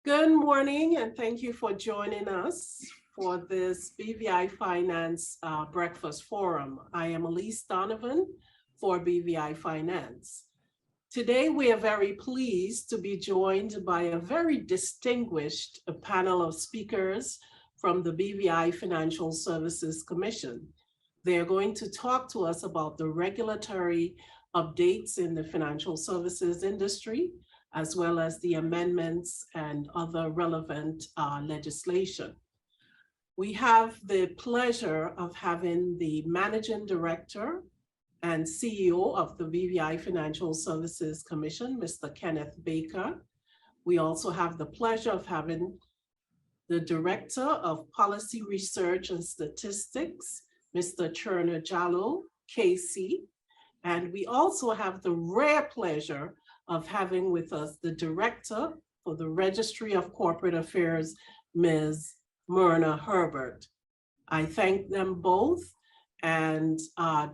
Good morning, and thank you for joining us for this BVI Finance Breakfast Forum. I am Elise Donovan for BVI Finance. Today, we are very pleased to be joined by a very distinguished panel of speakers from the BVI Financial Services Commission. They are going to talk to us about the regulatory updates in the financial services industry, as well as the amendments and other relevant legislation. We have the pleasure of having the Managing Director and CEO of the BVI Financial Services Commission, Mr. Kenneth Baker. We also have the pleasure of having the Director of Policy Research and Statistics, Mr. Cherna Jallo, KC. And we also have the rare pleasure of having with us the Director for the Registry of Corporate Affairs, Ms. Myrna Herbert. I thank them both, and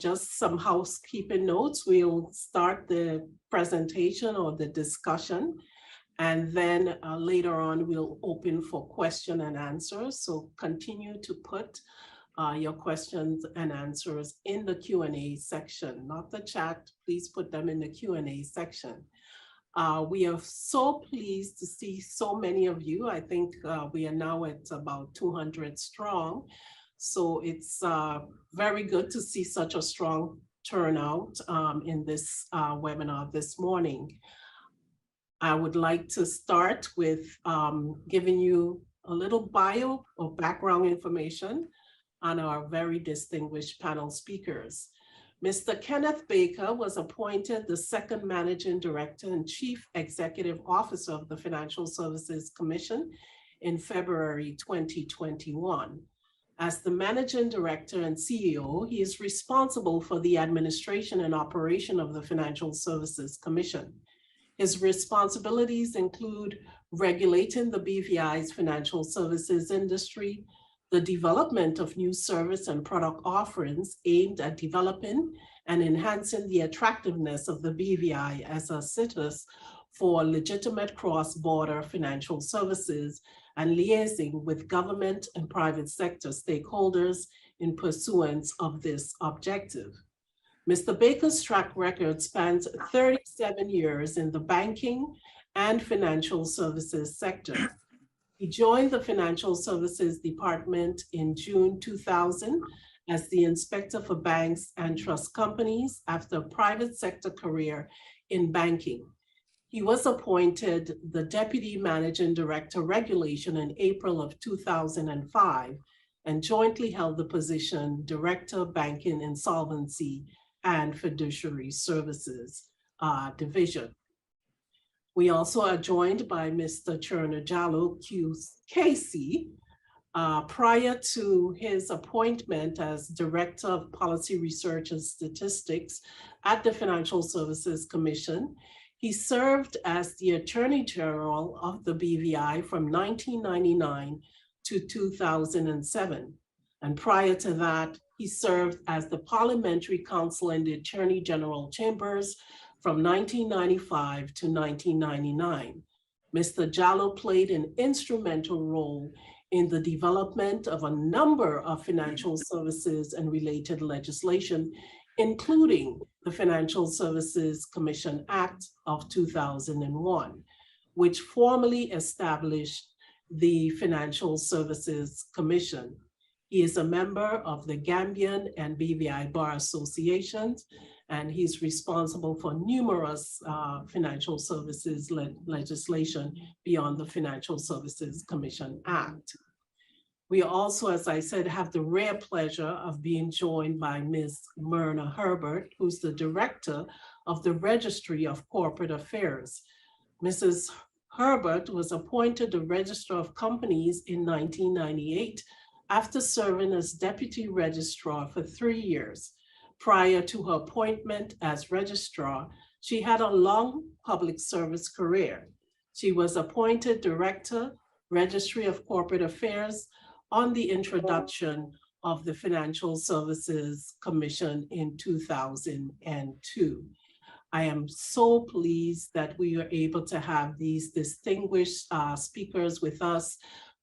just some housekeeping notes. We'll start the presentation or the discussion, and then later on we'll open for question and answers. So continue to put your questions and answers in the Q&A section, not the chat. Please put them in the Q&A section. We are so pleased to see so many of you. I think we are now at about 200 strong. So it's very good to see such a strong turnout in this webinar this morning. I would like to start with giving you a little bio or background information on our very distinguished panel speakers. Mr. Kenneth Baker was appointed the second Managing Director and Chief Executive Officer of the Financial Services Commission in February 2021. As the Managing Director and CEO, he is responsible for the administration and operation of the Financial Services Commission. His responsibilities include regulating the BVI's financial services industry, the development of new service and product offerings aimed at developing and enhancing the attractiveness of the BVI as a situs for legitimate cross-border financial services and liaising with government and private sector stakeholders in pursuance of this objective. Mr. Baker's track record spans 37 years in the banking and financial services sector. He joined the Financial Services Department in June 2000 as the Inspector for Banks and Trust Companies after a private sector career in banking. He was appointed the Deputy Managing Director Regulation in April of 2005 and jointly held the position Director Banking Insolvency and Fiduciary Services Division. We also are joined by Mr. Cherna Jallo, KC. Prior to his appointment as Director of Policy Research and Statistics at the Financial Services Commission, he served as the Attorney General of the BVI from 1999 to 2007. And prior to that, he served as the Parliamentary Counsel in the Attorney General Chambers from 1995 to 1999. Mr. Jallo played an instrumental role in the development of a number of financial services and related legislation, including the Financial Services Commission Act of 2001, which formally established the Financial Services Commission. He is a member of the Gambian and BVI Bar Associations, and he's responsible for numerous financial services legislation beyond the Financial Services Commission Act. We also, as I said, have the rare pleasure of being joined by Ms. Myrna Herbert, who's the Director of the Registry of Corporate Affairs. Mrs. Herbert was appointed the Registrar of Companies in 1998 after serving as Deputy Registrar for 3 years. Prior to her appointment as registrar, she had a long public service career. She was appointed Director, Registry of Corporate Affairs on the introduction of the Financial Services Commission in 2002. I am so pleased that we are able to have these distinguished speakers with us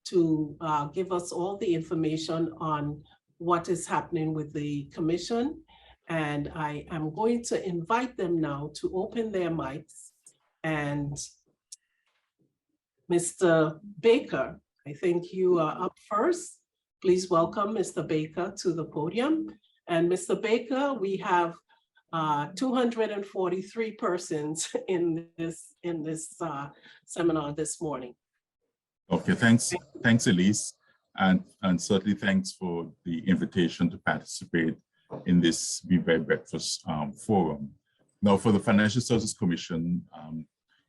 to give us all the information on what is happening with the commission. And I am going to invite them now to open their mics. And Mr. Baker, I think you are up first. Please welcome Mr. Baker to the podium. And Mr. Baker, we have 243 persons in this seminar this morning. Okay, thanks Elise, and certainly thanks for the invitation to participate in this BVI Breakfast Forum. Now, for the Financial Services Commission,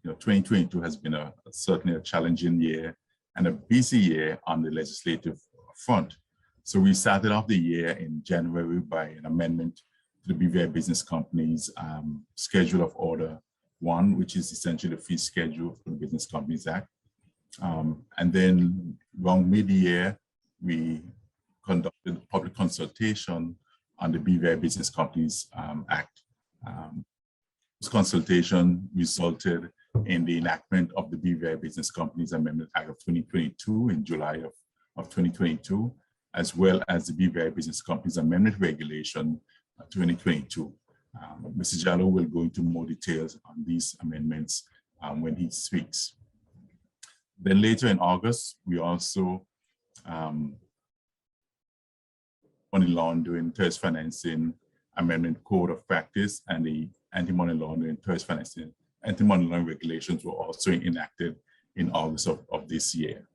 2022 has been certainly a challenging year and a busy year on the legislative front. So we started off the year in January by an amendment to the BVI Business Companies Schedule of Order 1, which is essentially the fee schedule for the Business Companies Act. And then around mid-year, we conducted public consultation on the BVI Business Companies Act. This consultation resulted in the enactment of the BVI Business Companies Amendment Act of 2022 in July of 2022, as well as the BVI Business Companies Amendment Regulation 2022. Mr. Jallo will go into more details on these amendments when he speaks. Then later in August, we also money laundering, terrorist financing amendment code of practice, and the anti-money laundering, terrorist financing, anti-money laundering regulations were also enacted in August of this year.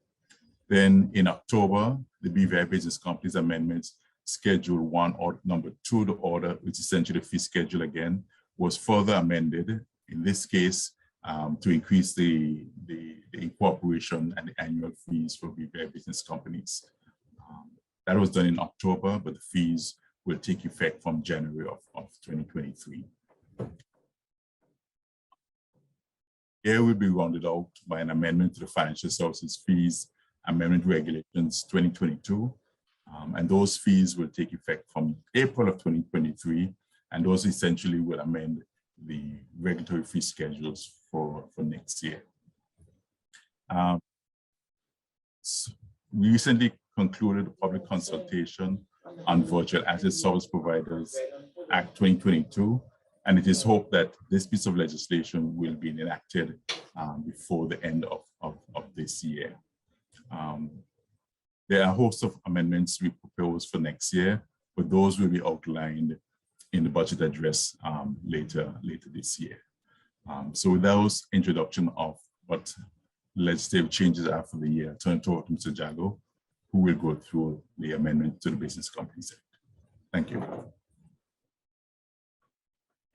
Then in October, the BVI Business Companies Amendments Schedule 1 or number 2, the order, which is essentially the fee schedule again, was further amended, in this case, to increase the incorporation and the annual fees for BVI business companies. That was done in October, but the fees will take effect from January of 2023. Here will be rounded out by an amendment to the Financial Services Fees Amendment Regulations 2022. And those fees will take effect from April of 2023. And those essentially will amend the regulatory fee schedules for next year. We recently concluded a public consultation on Virtual Asset Service Providers Act 2022, and it is hoped that this piece of legislation will be enacted before the end of this year. There are a host of amendments we propose for next year, but those will be outlined in the budget address later this year. So with those introduction of what legislative changes are for the year, I turn it over to Mr. Jallo, who will go through the amendment to the Business Companies Act. Thank you.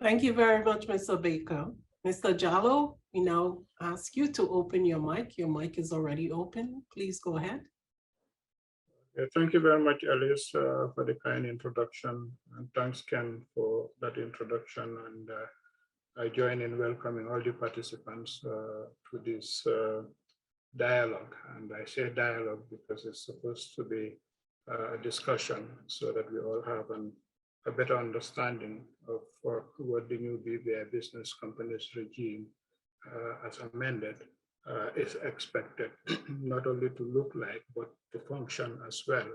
Thank you very much, Mr. Baker. Mr. Jallo, we now ask you to open your mic. Your mic is already open. Please go ahead. Thank you very much, Alice, for the kind introduction. And thanks, Ken, for that introduction. And I join in welcoming all the participants to this dialogue. And I say dialogue because it's supposed to be a discussion so that we all have a better understanding of what the new BVI business companies regime as amended is expected not only to look like, but to function as well.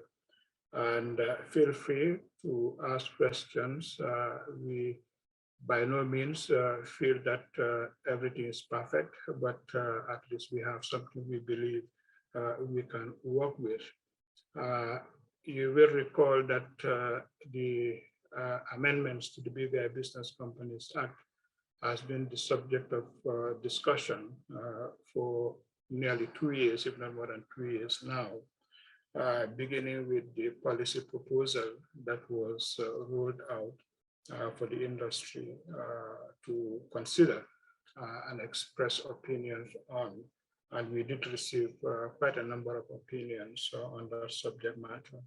And feel free to ask questions. We by no means feel that everything is perfect, but at least we have something we believe we can work with. You will recall that the amendments to the BVI Business Companies Act has been the subject of discussion for nearly 2 years, if not more than 2 years now, beginning with the policy proposal that was rolled out for the industry to consider and express opinions on. And we did receive quite a number of opinions on that subject matter.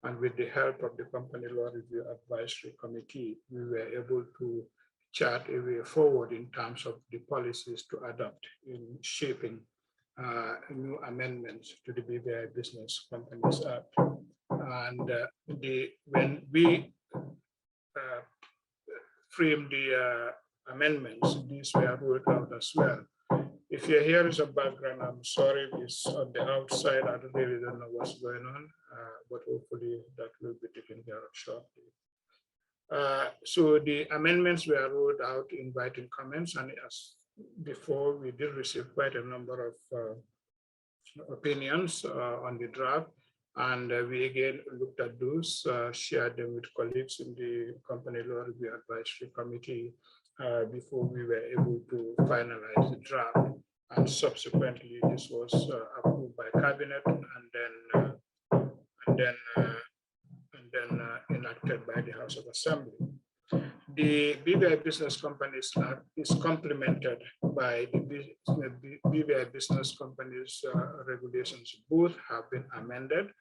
And with the help of the Company Law Review Advisory Committee, we were able to chart a way forward in terms of the policies to adopt in shaping new amendments to the BVI Business Companies Act. And when we framed the amendments, these were rolled out as well. If you hear some background, I'm sorry, it's on the outside. I really don't know what's going on, but hopefully that will be taken care of shortly. So the amendments were rolled out inviting comments, and as before, we did receive quite a number of opinions on the draft, and we again looked at those, shared them with colleagues in the Company Law Review Advisory Committee before we were able to finalize the draft. And subsequently, this was approved by Cabinet and then enacted by the House of Assembly. The BVI Business Companies Act is complemented by the BVI Business Companies regulations. Both have been amended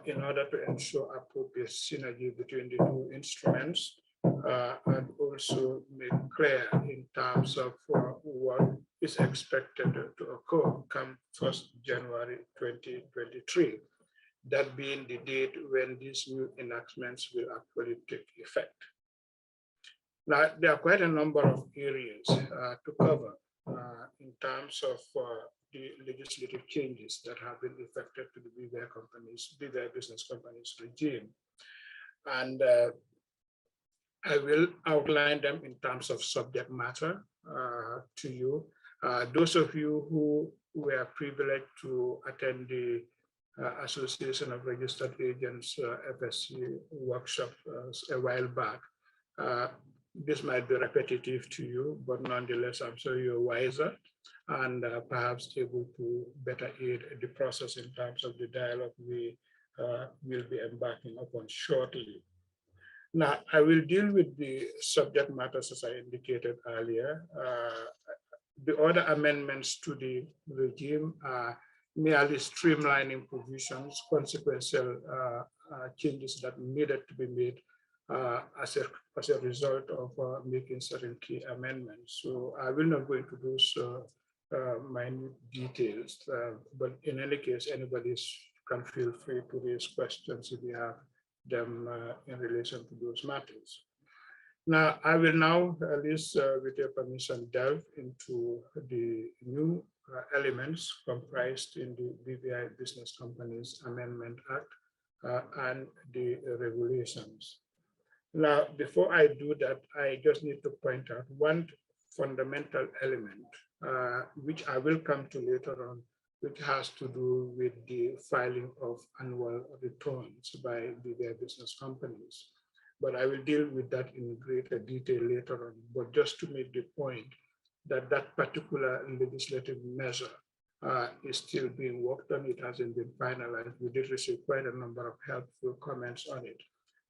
in order to ensure appropriate synergy between the two instruments and also make clear in terms of what is expected to occur come 1st January 2023. That being the date when these new enactments will actually take effect. Now, there are quite a number of areas to cover in terms of the legislative changes that have been effected to the BVI Business Companies regime. And I will outline them in terms of subject matter to you. Those of you who were privileged to attend the Association of Registered Agents FSC workshop a while back, this might be repetitive to you, but nonetheless, I'm sure you're wiser and perhaps able to better aid the process in terms of the dialogue we will be embarking upon shortly. Now, I will deal with the subject matters as I indicated earlier. The other amendments to the regime are merely streamlining provisions, consequential changes that needed to be made as a result of making certain key amendments. So I will not go into those minute details, but in any case, anybody can feel free to raise questions if you have them in relation to those matters. Now, I will now, at least with your permission, delve into the new elements comprised in the BVI Business Companies Amendment Act and the regulations. Now, before I do that, I just need to point out one fundamental element, which I will come to later on, which has to do with the filing of annual returns by BVI business companies. But I will deal with that in greater detail later on. But just to make the point that that particular legislative measure is still being worked on, it hasn't been finalized. We did receive quite a number of helpful comments on it.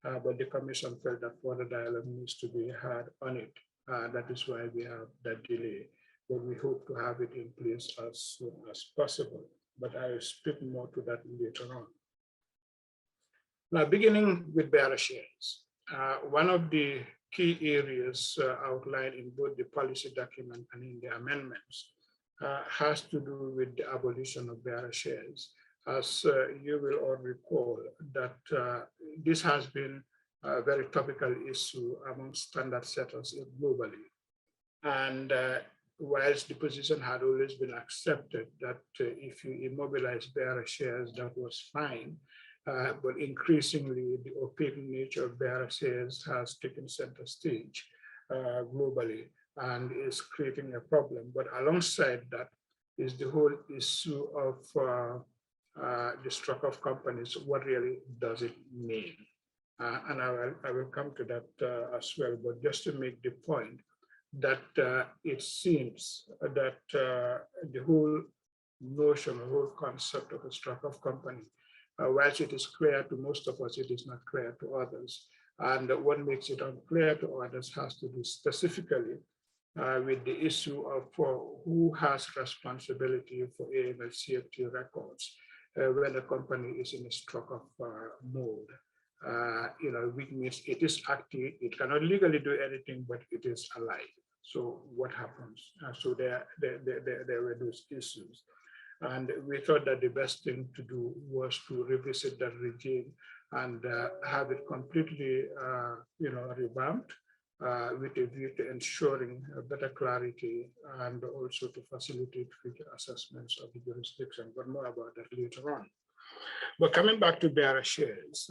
But the Commission felt that further dialogue needs to be had on it. That is why we have that delay. But we hope to have it in place as soon as possible. But I will speak more to that later on. Now, beginning with bearer shares, one of the key areas outlined in both the policy document and in the amendments has to do with the abolition of bearer shares. As you will all recall, that this has been a very topical issue among standard setters globally. And whilst the position had always been accepted that if you immobilize bearer shares, that was fine, but increasingly the opaque nature of bearer shares has taken center stage globally and is creating a problem. But alongside that is the whole issue of the structure of companies. What really does it mean? And I will come to that as well, but just to make the point that it seems that the whole notion, the whole concept of a structure of company, whilst it is clear to most of us, it is not clear to others. And what makes it unclear to others has to do specifically with the issue of who has responsibility for AML CFT records when a company is in a structure of mode. Which means it is active, it cannot legally do anything, but it is alive. So what happens? So there were those issues. And we thought that the best thing to do was to revisit that regime and have it completely revamped with a view to ensuring better clarity and also to facilitate future assessments of the jurisdiction, but more about that later on. But coming back to bearer shares,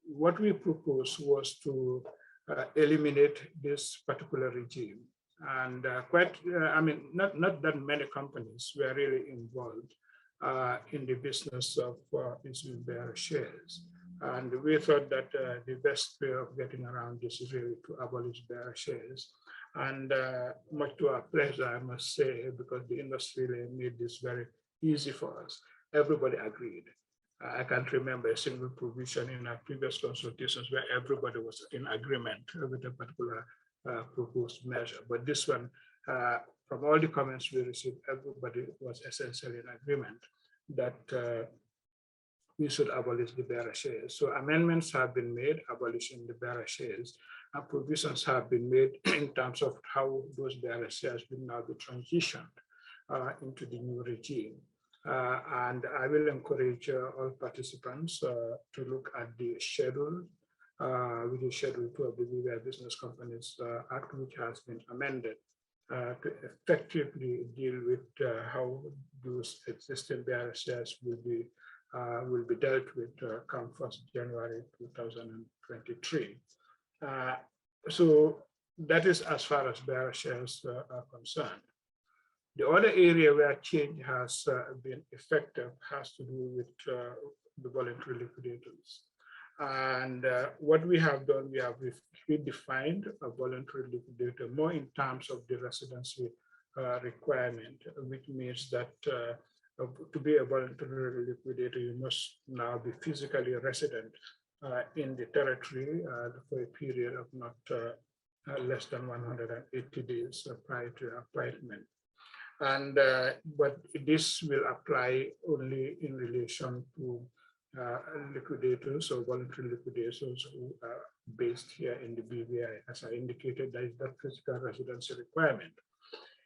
what we proposed was to eliminate this particular regime. And not that many companies were really involved in the business of issuing bearer shares. And we thought that the best way of getting around this is really to abolish bearer shares. And much to our pleasure, I must say, because the industry really made this very easy for us, everybody agreed. I can't remember a single provision in our previous consultations where everybody was in agreement with a particular proposed measure. But this one, from all the comments we received, everybody was essentially in agreement that we should abolish the bearer shares. So amendments have been made abolishing the bearer shares, and provisions have been made in terms of how those bearer shares will now be transitioned into the new regime. And I will encourage all participants to look at the schedule, which is Schedule 2 of the BVI Business Companies Act, which has been amended to effectively deal with how those existing bearer shares will be dealt with come 1st January 2023. So that is as far as bearer shares are concerned. The other area where change has been effective has to do with the voluntary liquidators. And what we have done, we have redefined a voluntary liquidator more in terms of the residency requirement, which means that to be a voluntary liquidator, you must now be physically resident in the territory for a period of not less than 180 days prior to appointment. And but this will apply only in relation to liquidators or voluntary liquidators who are based here in the BVI. As I indicated, there is that physical residency requirement.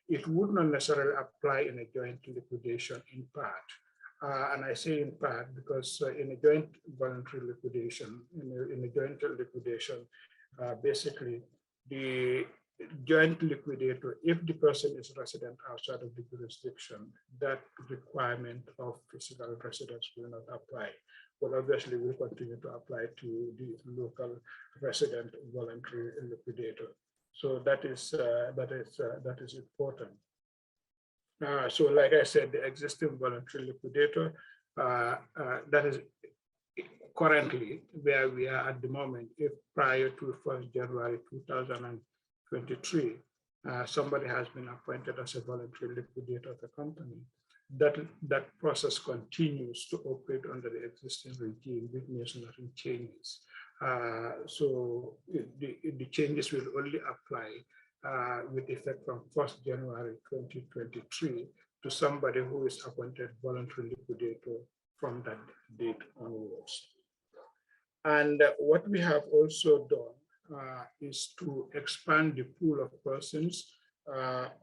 It would not necessarily apply in a joint liquidation in part. And I say in part because in a joint voluntary liquidation, in a joint liquidation, basically the joint liquidator, if the person is resident outside of the jurisdiction, that requirement of physical residence will not apply, but obviously will continue to apply to the local resident voluntary liquidator. So that is important. So like I said, the existing voluntary liquidator, that is currently where we are at the moment. If prior to 1st January 2023, somebody has been appointed as a voluntary liquidator of the company, that process continues to operate under the existing regime, which means nothing changes. So the changes will only apply with effect from 1st January 2023 to somebody who is appointed voluntary liquidator from that date onwards. And what we have also done is to expand the pool of persons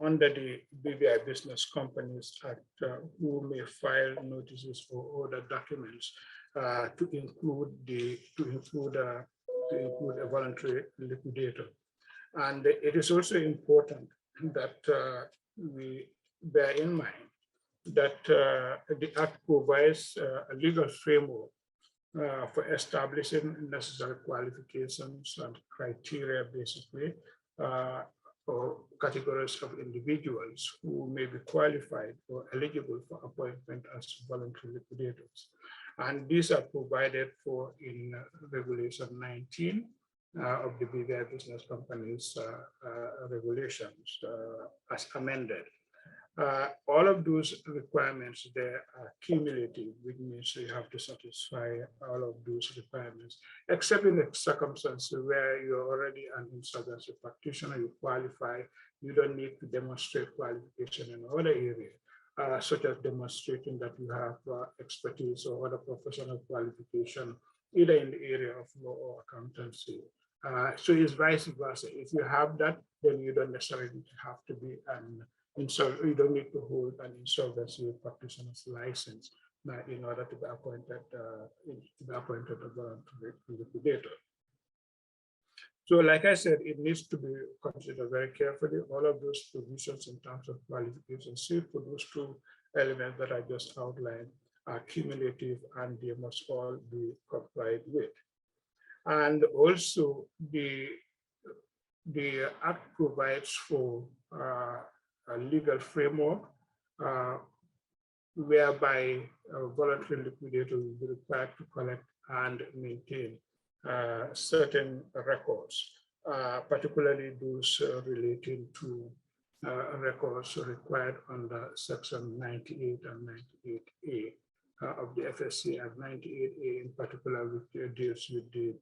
under the BVI Business Companies Act who may file notices or other documents to include a voluntary liquidator. And it is also important that we bear in mind that the Act provides a legal framework for establishing necessary qualifications and criteria, basically, or categories of individuals who may be qualified or eligible for appointment as voluntary liquidators. And these are provided for in Regulation 19 of the BVI Business Companies regulations as amended. All of those requirements there are cumulative, which means you have to satisfy all of those requirements, except in the circumstances where you're already an insolvency practitioner, you qualify, you don't need to demonstrate qualification in other areas, such as demonstrating that you have expertise or other professional qualification, either in the area of law or accountancy. So it's vice versa. If you have that, then you don't necessarily have to be you don't need to hold an insolvency practitioner's license in order to be appointed a voluntary liquidator. So like I said, it needs to be considered very carefully. All of those provisions in terms of qualification, save for those two elements that I just outlined are cumulative and they must all be complied with. And also the Act provides for a legal framework whereby voluntary liquidators will be required to collect and maintain certain records, particularly those relating to records required under Section 98 and 98A of the FSC, and 98A in particular, which deals with the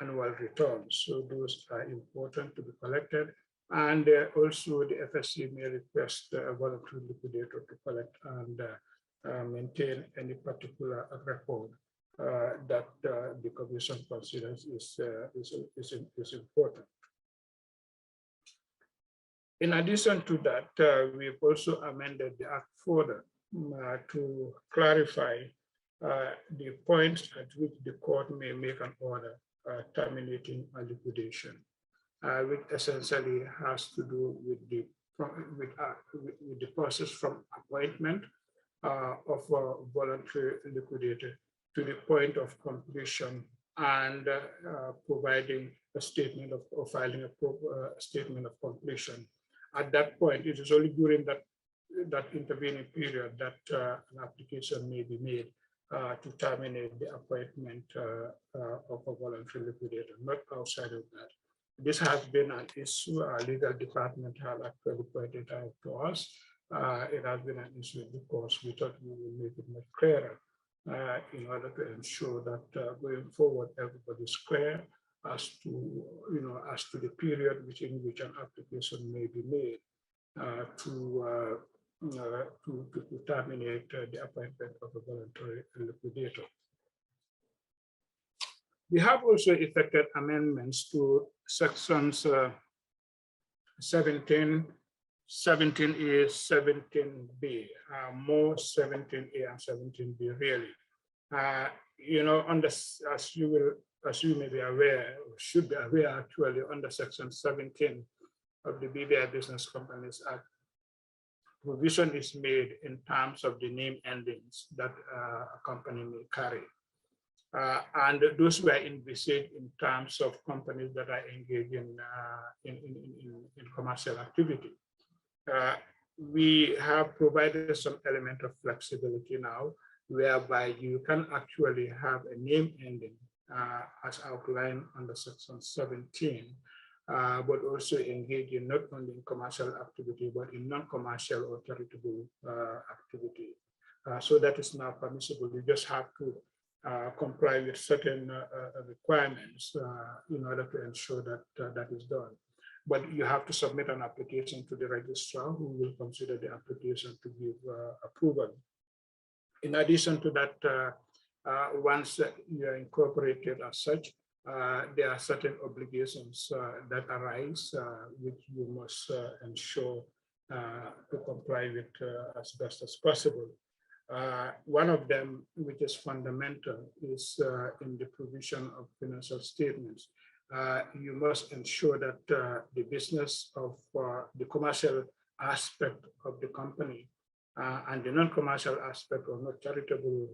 annual returns. So those are important to be collected. And also the FSC may request a voluntary liquidator to collect and maintain any particular record that the Commission considers is important. In addition to that, we've also amended the Act further to clarify the points at which the court may make an order terminating a liquidation, which essentially has to do with the process from appointment of a voluntary liquidator to the point of completion and providing a statement of, or filing a statement of completion. At that point, it is only during that intervening period that an application may be made to terminate the appointment of a voluntary liquidator, not outside of that. This has been an issue our legal department has actually pointed out to us. It has been an issue because we thought we would make it much clearer in order to ensure that going forward, everybody's clear as to, as to the period within which an application may be made to terminate the appointment of a voluntary liquidator. We have also effected amendments to sections 17, 17A, 17B, more 17A and 17B really. As you may be aware, or should be aware actually, under section 17 of the BVI Business Companies Act, provision is made in terms of the name endings that a company may carry. And those were envisaged in terms of companies that are engaged in commercial activity. We have provided some element of flexibility now, whereby you can actually have a name ending as outlined under section 17, but also engage in not only in commercial activity, but in non-commercial or charitable activity. So that is now permissible. You just have to comply with certain requirements in order to ensure that that is done. But you have to submit an application to the registrar, who will consider the application to give approval. In addition to that, once you are incorporated as such, there are certain obligations that arise, which you must ensure to comply with as best as possible. One of them, which is fundamental, is in the provision of financial statements. You must ensure that the business of the commercial aspect of the company and the non-commercial aspect or not charitable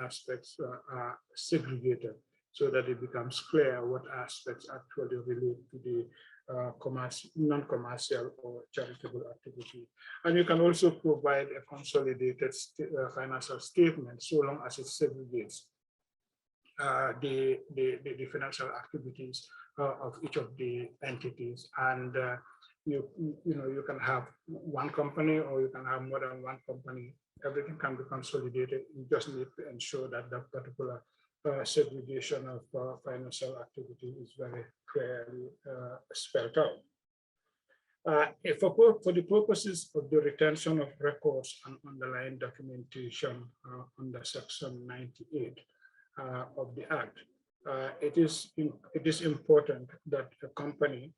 aspects are segregated, so that it becomes clear what aspects actually relate to the non-commercial or charitable activity. And you can also provide a consolidated financial statement, so long as it segregates the financial activities of each of the entities. And you can have one company, or you can have more than one company. Everything can be consolidated. You just need to ensure that that particular segregation of financial activity is very clearly spelled out. For the purposes of the retention of records and underlying documentation under section 98 of the Act, it is important that a company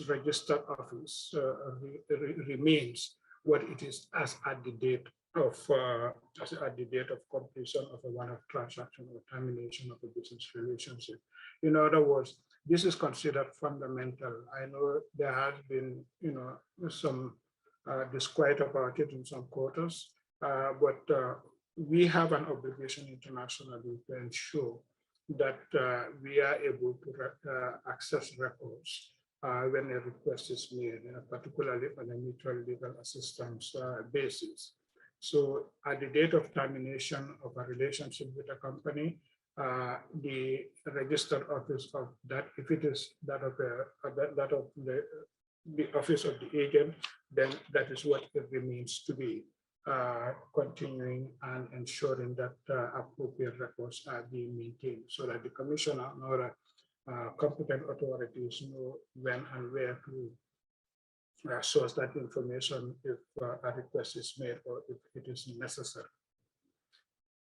registered office remains what it is as at the date of completion of a one-off transaction or termination of a business relationship. In other words, This is considered fundamental. I know there has been, some disquiet about it in some quarters, but we have an obligation internationally to ensure that we are able to access records when a request is made, particularly on a mutual legal assistance basis. So at the date of termination of a relationship with a company, the registered office of that, if it is that of the office of the agent, then that is what it remains to be, continuing and ensuring that appropriate records are being maintained so that the commissioner or competent authorities know when and where to source that information if a request is made or if it is necessary.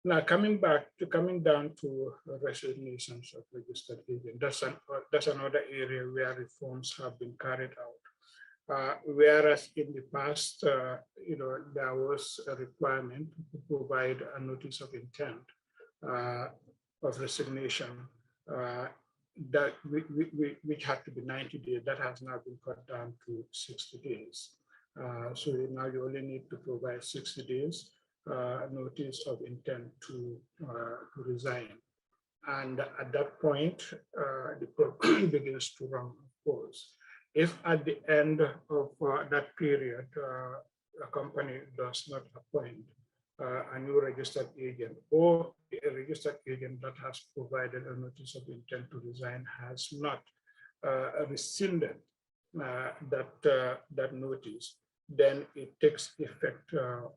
Now, coming down to resignations of registered agents, that's another area where reforms have been carried out. Whereas in the past, there was a requirement to provide a notice of intent of resignation that which had to be 90 days. That has now been cut down to 60 days. So now you only need to provide 60 days notice of intent to resign. And at that point, the program begins to run, of course. If at the end of that period, a company does not appoint a new registered agent, or a registered agent that has provided a notice of intent to resign has not rescinded that notice, then it takes effect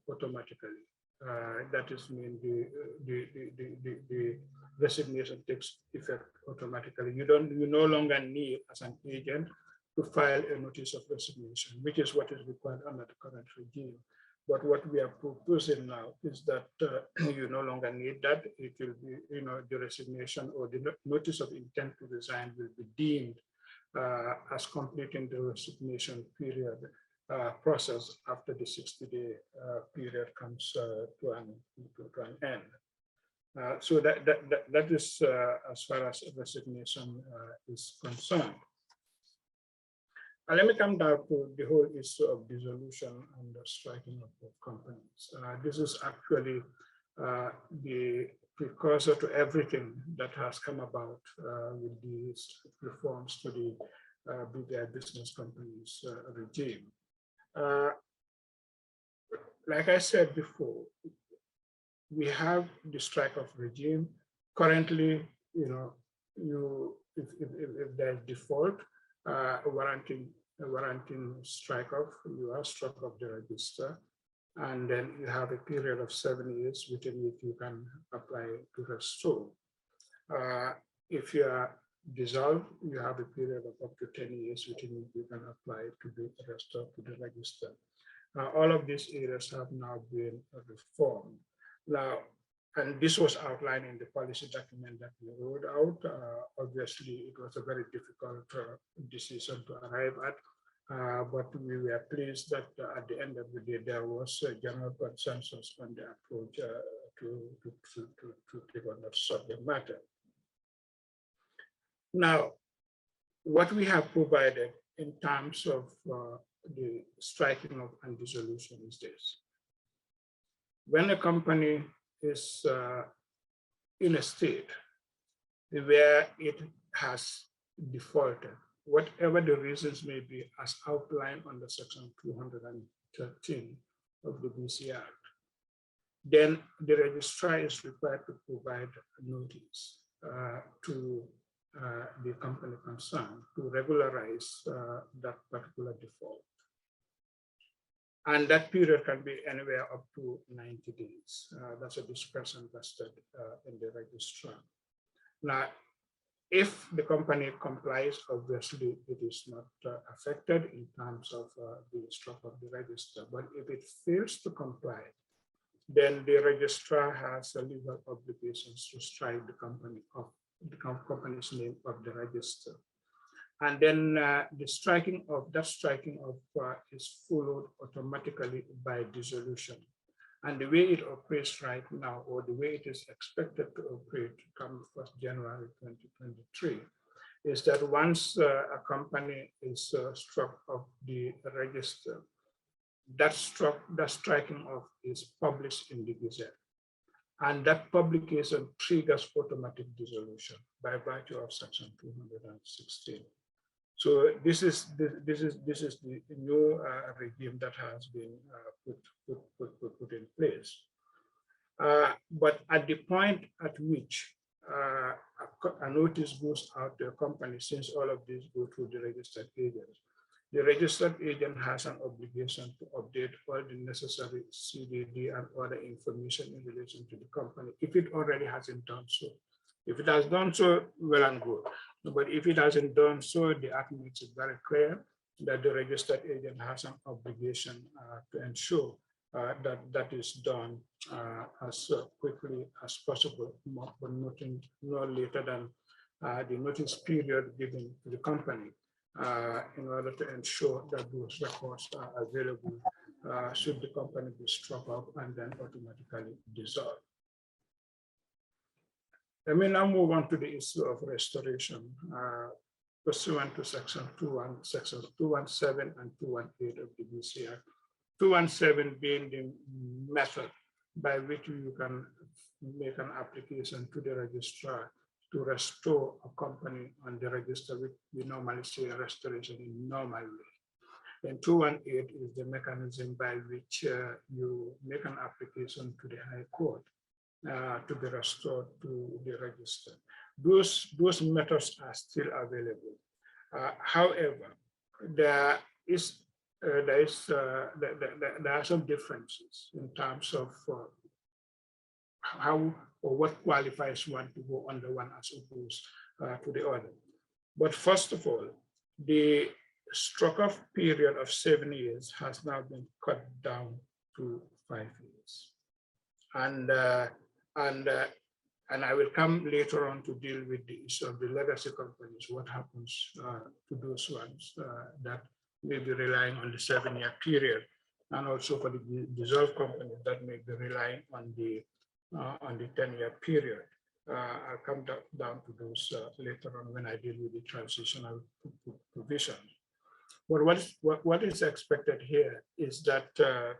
automatically. That is mean the resignation takes effect automatically. You no longer need, as an agent, to file a notice of resignation, which is what is required under the current regime. But what we are proposing now is that you no longer need that. It will be, the resignation or the notice of intent to resign will be deemed as completing the resignation period process after the 60-day period comes to an end. So that is as far as resignation is concerned. Let me come down to the whole issue of dissolution and the striking of companies. This is actually the precursor to everything that has come about with these reforms to the BVI business companies regime. Like I said before, we have the strike-off regime. Currently, if there's default, warranting strike-off, you are struck off the register, and then you have a period of 7 years within which you can apply to restore. If you are dissolved, you have a period of up to 10 years within which you can apply to be restored to the register. All of these areas have now been reformed. Now, and this was outlined in the policy document that we wrote out. Obviously, it was a very difficult decision to arrive at, but we were pleased that at the end of the day, there was a general consensus on the approach to take on that subject matter. Now, what we have provided in terms of the striking of and dissolution is this. When a company is in a state where it has defaulted, whatever the reasons may be, as outlined under Section 213 of the BC Act, then the registrar is required to provide notice to the company concerned to regularize that particular default. And that period can be anywhere up to 90 days. That's a discretion vested in the registrar. Now, if the company complies, obviously it is not affected in terms of the struck of the register. But if it fails to comply, then the registrar has a legal obligations to strike the company off the company's name of the register. And then the striking of is followed automatically by dissolution. And the way it operates right now, or the way it is expected to operate come 1st January 2023, is that once a company is struck off the register, that striking off is published in the Gazette. And that publication triggers automatic dissolution by virtue of Section 216. So this is the new regime that has been put in place. But at the point at which a notice goes out to a company, since all of these go through the registered agents, the registered agent has an obligation to update all the necessary CDD and other information in relation to the company, if it already hasn't done so. If it has done so, well and good. But if it hasn't done so, the act makes it very clear that the registered agent has an obligation to ensure that that is done as quickly as possible, but no later than the notice period given to the company, in order to ensure that those records are available should the company be struck up and then automatically dissolved. Let me now move on to the issue of restoration, pursuant to Sections 217 and 218 of the BC Act. 217 being the method by which you can make an application to the registrar to restore a company on the register, which we normally say a restoration in normal way. And 218 is the mechanism by which you make an application to the High Court to be restored to the register. Those methods are still available. However, there are some differences in terms of how or what qualifies one to go under one as opposed to the other. But first of all, the struck-off period of 7 years has now been cut down to 5 years. And I will come later on to deal with the issue of the legacy companies, what happens to those ones that may be relying on the 7-year period, and also for the dissolved companies that may be relying on the 10-year period. I'll come down to those later on when I deal with the transitional provisions. But what is expected here is that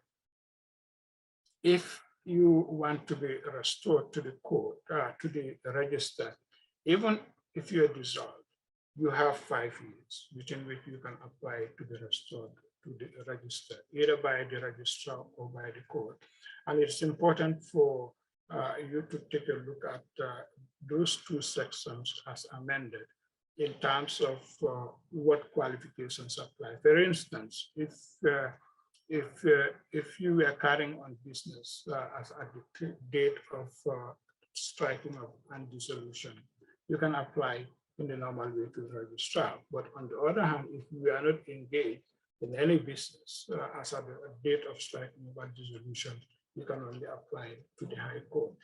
if you want to be restored to the court, to the register, even if you're dissolved, you have 5 years within which you can apply to be restored to the register, either by the registrar or by the court. And it's important for you to take a look at those two sections as amended in terms of what qualifications apply. For instance, if you were carrying on business as at the date of striking of and dissolution, you can apply in the normal way to the registrar. But on the other hand, if we are not engaged in any business as at the date of striking of and dissolution, you can only apply to the High Court.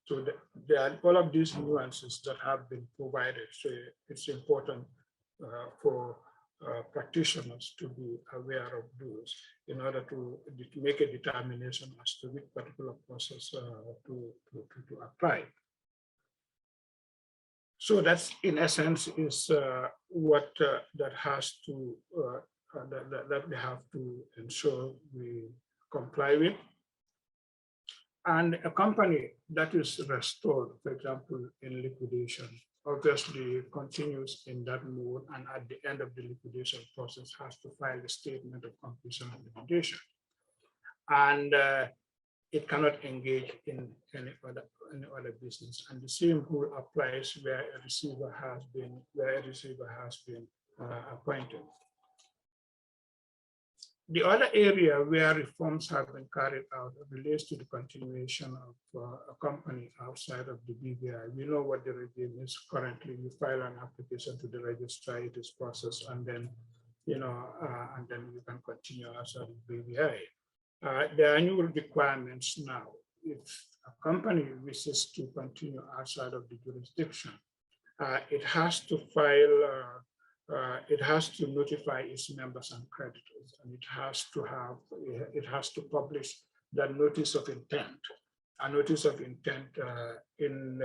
So there are all of these nuances that have been provided. So it's important for practitioners to be aware of those in order to make a determination as to which particular process to apply. So that's in essence is what that has to that we have to ensure we comply with. And a company that is restored, for example, in liquidation, obviously continues in that mode, and at the end of the liquidation process has to file a statement of completion of liquidation. And it cannot engage in any other business. And the same rule applies where a receiver has been appointed. The other area where reforms have been carried out relates to the continuation of a company outside of the BVI. We know what the regime is currently. You file an application to the registrar, it is processed, and then and then you can continue outside of the BVI. There are new requirements now. If a company wishes to continue outside of the jurisdiction, it has to file. It has to notify its members and creditors, and it has to publish that notice of intent. A notice of intent in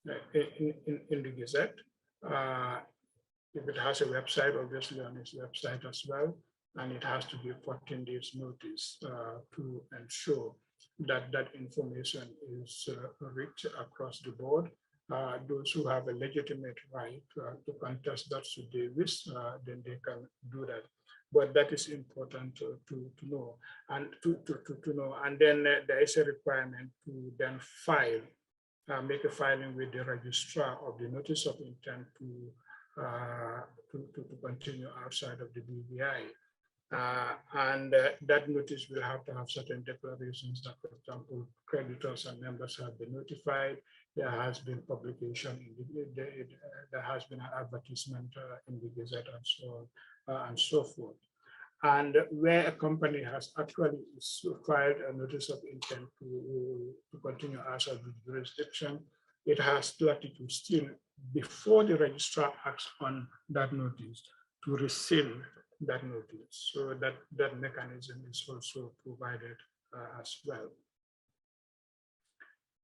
in the Gazette. If it has a website, obviously on its website as well, and it has to give 14 days notice to ensure that that information is reached across the board. Those who have a legitimate right to contest that, should they wish, then they can do that. But that is important to know and to know. And then there is a requirement to then file, make a filing with the registrar of the notice of intent to continue outside of the BVI. That notice will have to have certain declarations that, for example, creditors and members have been notified. There has been publication, there has been an advertisement in the Gazette and so on and so forth. And where a company has actually filed a notice of intent to continue outside the jurisdiction, it has latitude still, before the registrar acts on that notice, to rescind that notice. So that mechanism is also provided as well.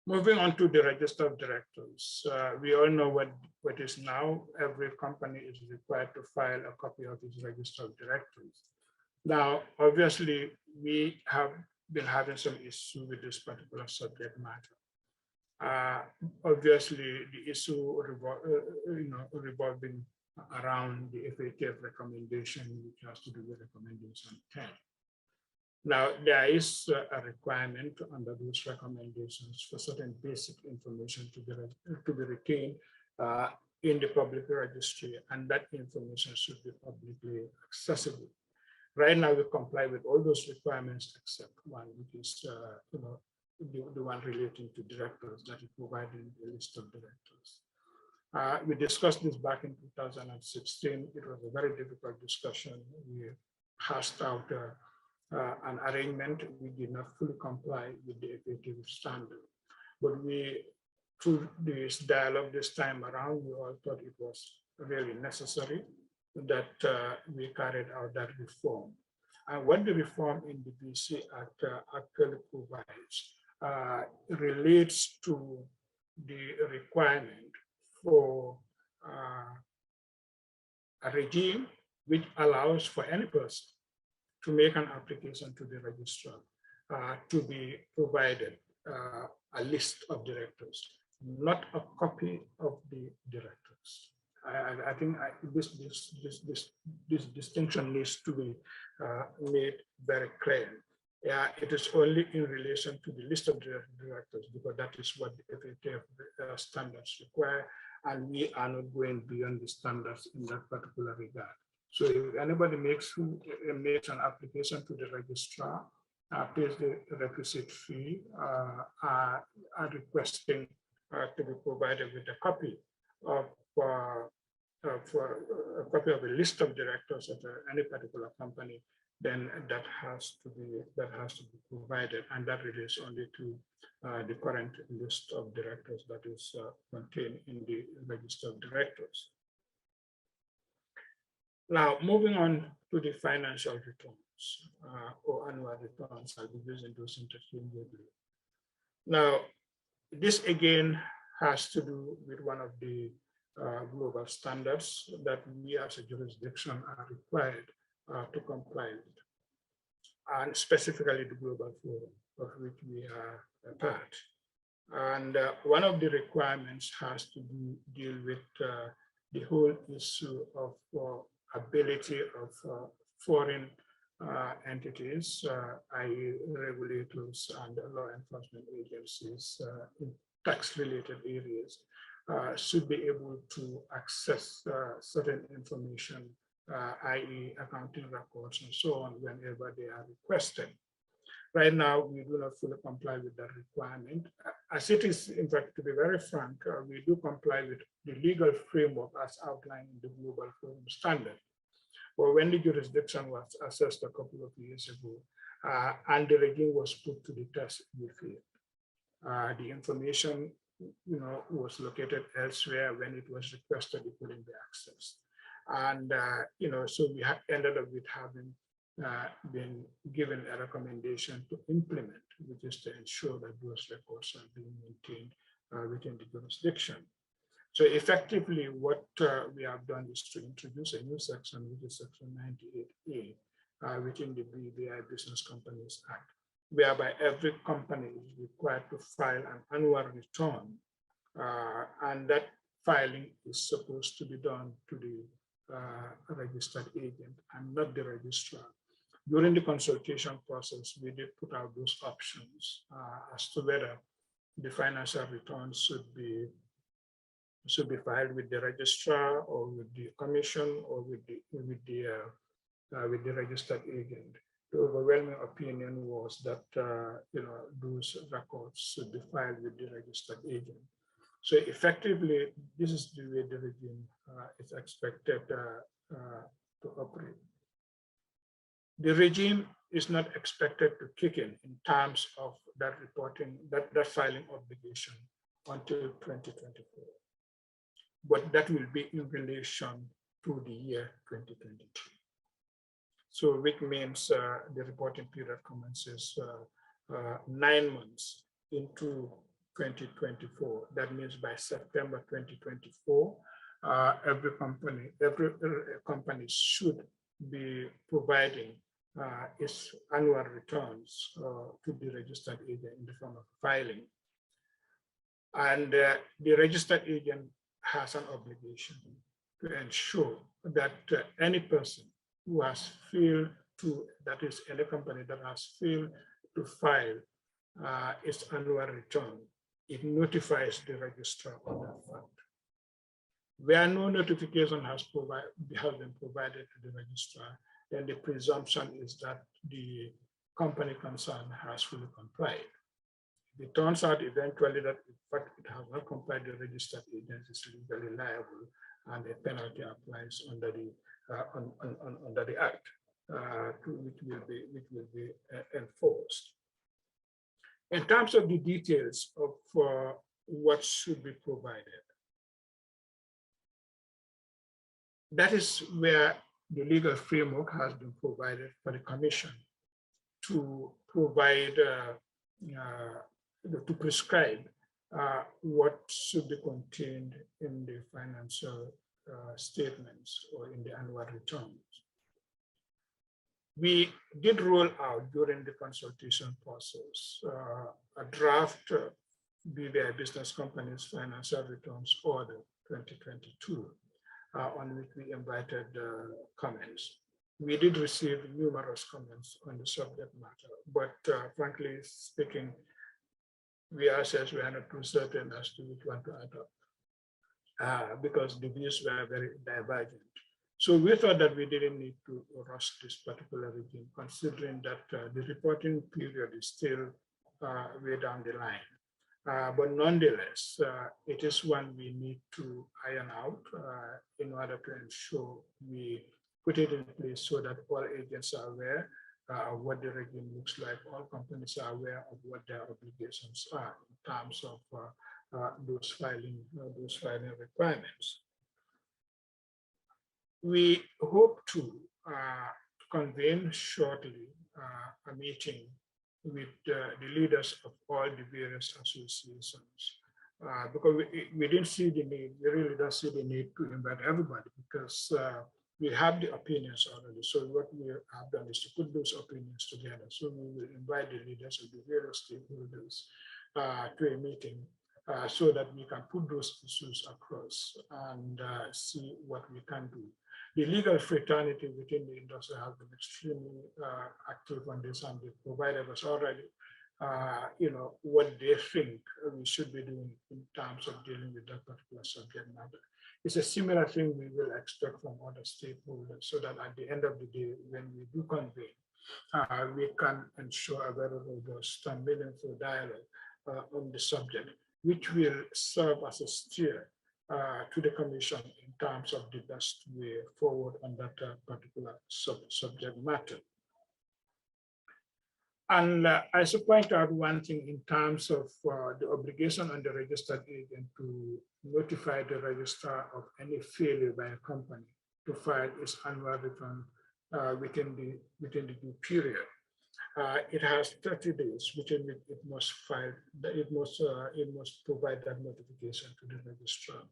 Moving on to the register of directors, we all know what is now. Every company is required to file a copy of its register of directors. Now, obviously, we have been having some issue with this particular subject matter. Obviously, the issue revolving around the FATF recommendation, which has to do with recommendation 10. Now, there is a requirement under those recommendations for certain basic information to be retained in the public registry, and that information should be publicly accessible. Right now, we comply with all those requirements except one, which is the one relating to directors, that is providing a list of directors. We discussed this back in 2016. It was a very difficult discussion. We hashed out an arrangement. We did not fully comply with the FATF standard, but through this dialogue this time around, we all thought it was really necessary that we carried out that reform. And what the reform in the BC Act actually provides relates to the requirement for a regime which allows for any person to make an application to the registrar to be provided a list of directors, not a copy of the directors. I think this distinction needs to be made very clear. Yeah, it is only in relation to the list of directors, because that is what the FATF standards require, and we are not going beyond the standards in that particular regard. So if anybody makes an application to the registrar, pays the requisite fee, are requesting to be provided with a copy of a list of directors of any particular company, then that has to be provided, and that relates only to the current list of directors that is contained in the register of directors. Now, moving on to the financial returns or annual returns, I'll be using those interchangeably. Now, this again has to do with one of the global standards that we as a jurisdiction are required to comply with, and specifically the Global Forum, of which we are a part. And one of the requirements has to deal with the whole issue of ability of foreign entities, i.e. regulators and law enforcement agencies in tax-related areas, should be able to access certain information, i.e. accounting records and so on, whenever they are requested. Right now, we do not fully comply with that requirement. As it is, in fact, to be very frank, we do comply with the legal framework as outlined in the Global Forum standard. But when the jurisdiction was assessed a couple of years ago, and the regime was put to the test, we failed. The information, was located elsewhere. When it was requested, it couldn't be accessed. And, so we ended up with having been given a recommendation to implement, which is to ensure that those records are being maintained within the jurisdiction. So effectively, what we have done is to introduce a new section, which is Section 98A, within the BVI Business Companies Act, whereby every company is required to file an annual return, and that filing is supposed to be done to the registered agent and not the registrar. During the consultation process, we did put out those options as to whether the financial returns should be filed with the registrar or with the commission or with the registered agent. The overwhelming opinion was that those records should be filed with the registered agent. So effectively, this is the way the regime is expected to operate. The regime is not expected to kick in terms of that reporting, that filing obligation until 2024. But that will be in relation to the year 2022. So which means the reporting period commences 9 months into 2024. That means by September 2024, every company should be providing its annual returns to the registered agent in the form of filing. And the registered agent has an obligation to ensure that any person who has failed to, that is any company that has failed to file its annual return, it notifies the registrar on that fact. Where no notification has been provided to the registrar, then the presumption is that the company concerned has fully complied. If it turns out eventually that in fact it has not complied, the registered agent is legally liable, and a penalty applies under the act, which will be enforced. In terms of the details of what should be provided, that is where the legal framework has been provided for the Commission to provide, to prescribe what should be contained in the financial statements or in the annual returns. We did roll out during the consultation process a draft BVI Business Companies Financial Returns Order 2022, on which we invited comments. We did receive numerous comments on the subject matter, but frankly speaking, we ourselves were not too certain as to which one to adopt because the views were very divergent. So we thought that we didn't need to rush this particular regime, considering that the reporting period is still way down the line. But nonetheless, it is one we need to iron out in order to ensure we put it in place so that all agents are aware of what the regime looks like. All companies are aware of what their obligations are in terms of those filing requirements. We hope to convene shortly a meeting with the leaders of all the various associations, because we didn't see the need, we really don't see the need to invite everybody, because we have the opinions already. So what we have done is to put those opinions together. So we will invite the leaders of the various stakeholders to a meeting so that we can put those issues across and see what we can do. The legal fraternity within the industry has been extremely active on this, and they provided us already, what they think we should be doing in terms of dealing with that particular subject matter. It's a similar thing we will expect from other stakeholders, so that at the end of the day, when we do convene, we can ensure a very robust and meaningful dialogue on the subject, which will serve as a steer to the Commission in terms of the best way forward on that particular subject matter. And I should point out one thing in terms of the obligation on the registered agent to notify the registrar of any failure by a company to file its annual return within the due period. It has 30 days, which it must file, it must provide that notification to the registrar.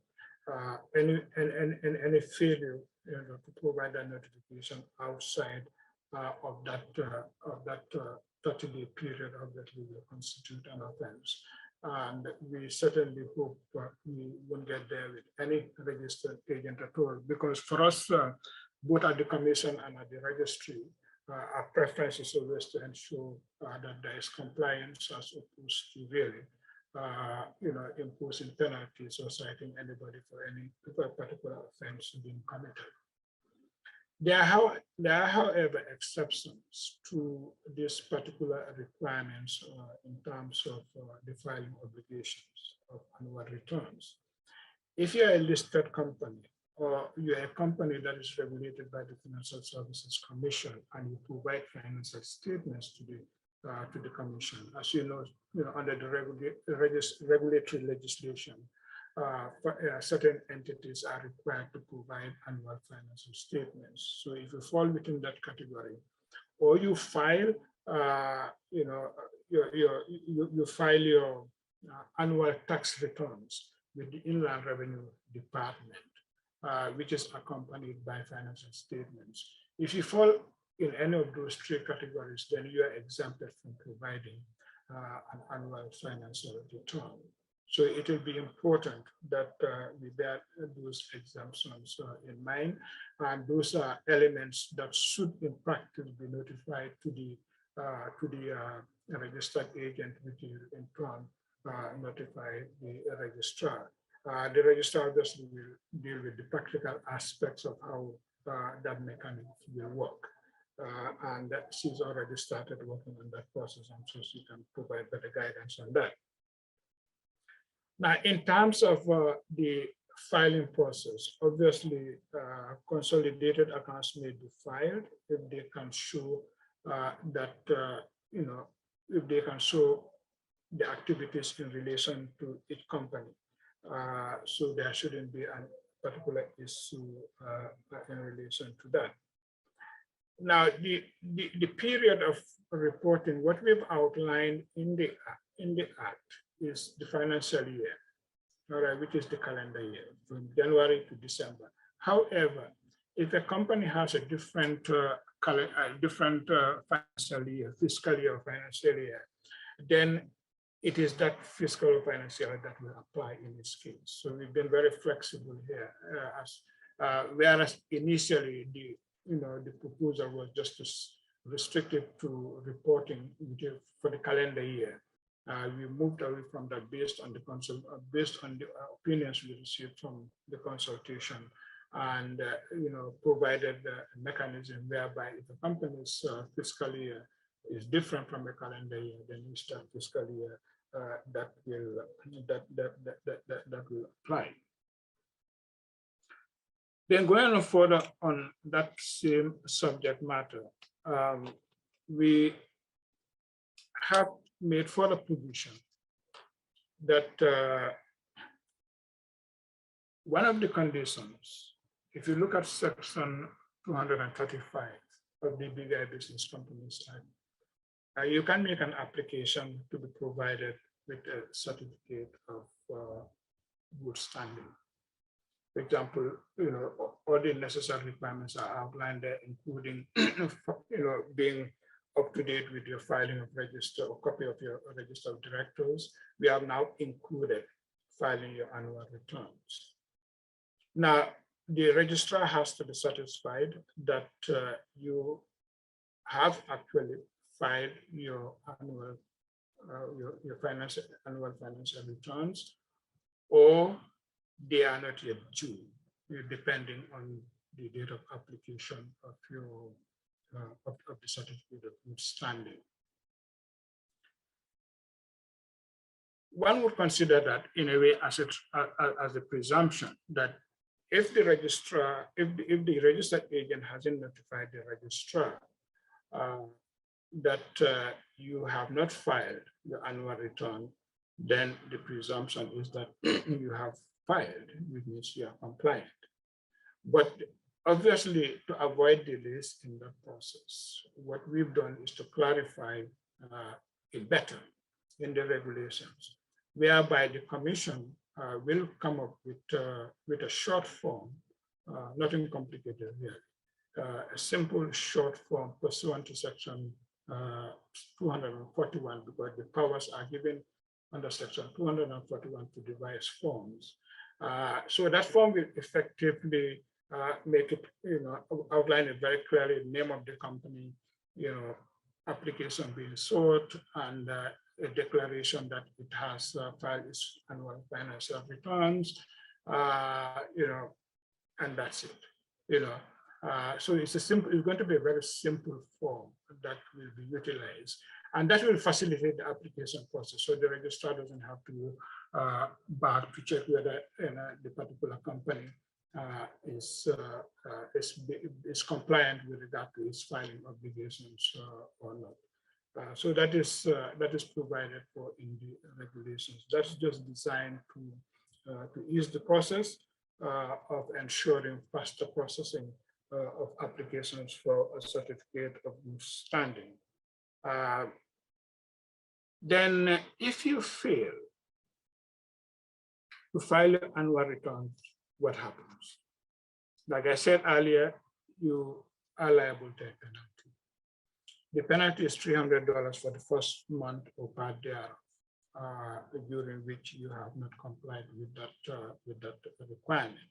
Any failure, to provide that notification outside of that 30-day period obviously will constitute an offense. And we certainly hope we won't get there with any registered agent at all, because for us, both at the commission and at the registry, our preference is always to ensure that there is compliance as opposed to really, imposing penalties or citing anybody for any particular offense being committed. There are, however, exceptions to these particular requirements in terms of the filing obligations of annual returns. If you're a listed company, or you're a company that is regulated by the Financial Services Commission and you provide financial statements to the Commission, as you know, under the regulatory legislation, certain entities are required to provide annual financial statements. So if you fall within that category, or you file, you file your annual tax returns with the Inland Revenue Department, which is accompanied by financial statements. If you fall in any of those three categories, then you are exempted from providing an annual financial return. So it will be important that we bear those exemptions in mind, and those are elements that should in practice be notified to the registered agent, which will in turn notify the registrar. The registrar obviously will deal with the practical aspects of how that mechanism will work. And she's already started working on that process, and so she can provide better guidance on that. Now, in terms of the filing process, obviously, consolidated accounts may be filed if they can show that, if they can show the activities in relation to each company. So there shouldn't be a particular issue in relation to that. Now, the period of reporting, what we've outlined in the Act is the financial year, all right, which is the calendar year, from January to December. However, if a company has a different financial year, fiscal year or financial year, then it is that fiscal or financial year that will apply in this case. So we've been very flexible here, whereas initially the proposal was just restricted to reporting for the calendar year. We moved away from that based on the opinions we received from the consultation, and provided a mechanism whereby if the company's fiscal year is different from the calendar year, then we start fiscal year that will apply. Then going on further on that same subject matter, we have made further provision that one of the conditions, if you look at section 235 of the BVI Business Companies Act, you can make an application to be provided with a certificate of good standing. For example, all the necessary requirements are outlined there, including being up to date with your filing of register or copy of your register of directors. We have now included filing your annual returns. Now, the registrar has to be satisfied that you have actually filed your annual annual financial returns, or they are not yet due, depending on the date of application of your of the certificate of good standing. One would consider that in a way as a presumption that if the registrar, if the registered agent hasn't notified the registrar that you have not filed your annual return, then the presumption is that you have filed, which means you are compliant. But obviously, to avoid delays in that process, what we've done is to clarify it better in the regulations, whereby the Commission will come up with a short form, nothing complicated here, a simple short form pursuant to section 241, because the powers are given under section 241 to devise forms. So that form will effectively make it, outline it very clearly, name of the company, application being sought, and a declaration that it has filed its annual financial returns, and that's it, so it's going to be a very simple form that will be utilized, and that will facilitate the application process. So the registrar doesn't have to go back to check whether the particular company is compliant with regard to its filing obligations or not. So that is provided for in the regulations. That's just designed to ease the process of ensuring faster processing of applications for a certificate of good standing. Then if you fail to file your annual returns, what happens? Like I said earlier, you are liable to a penalty. The penalty is $300 for the first month or per year during which you have not complied with that requirement.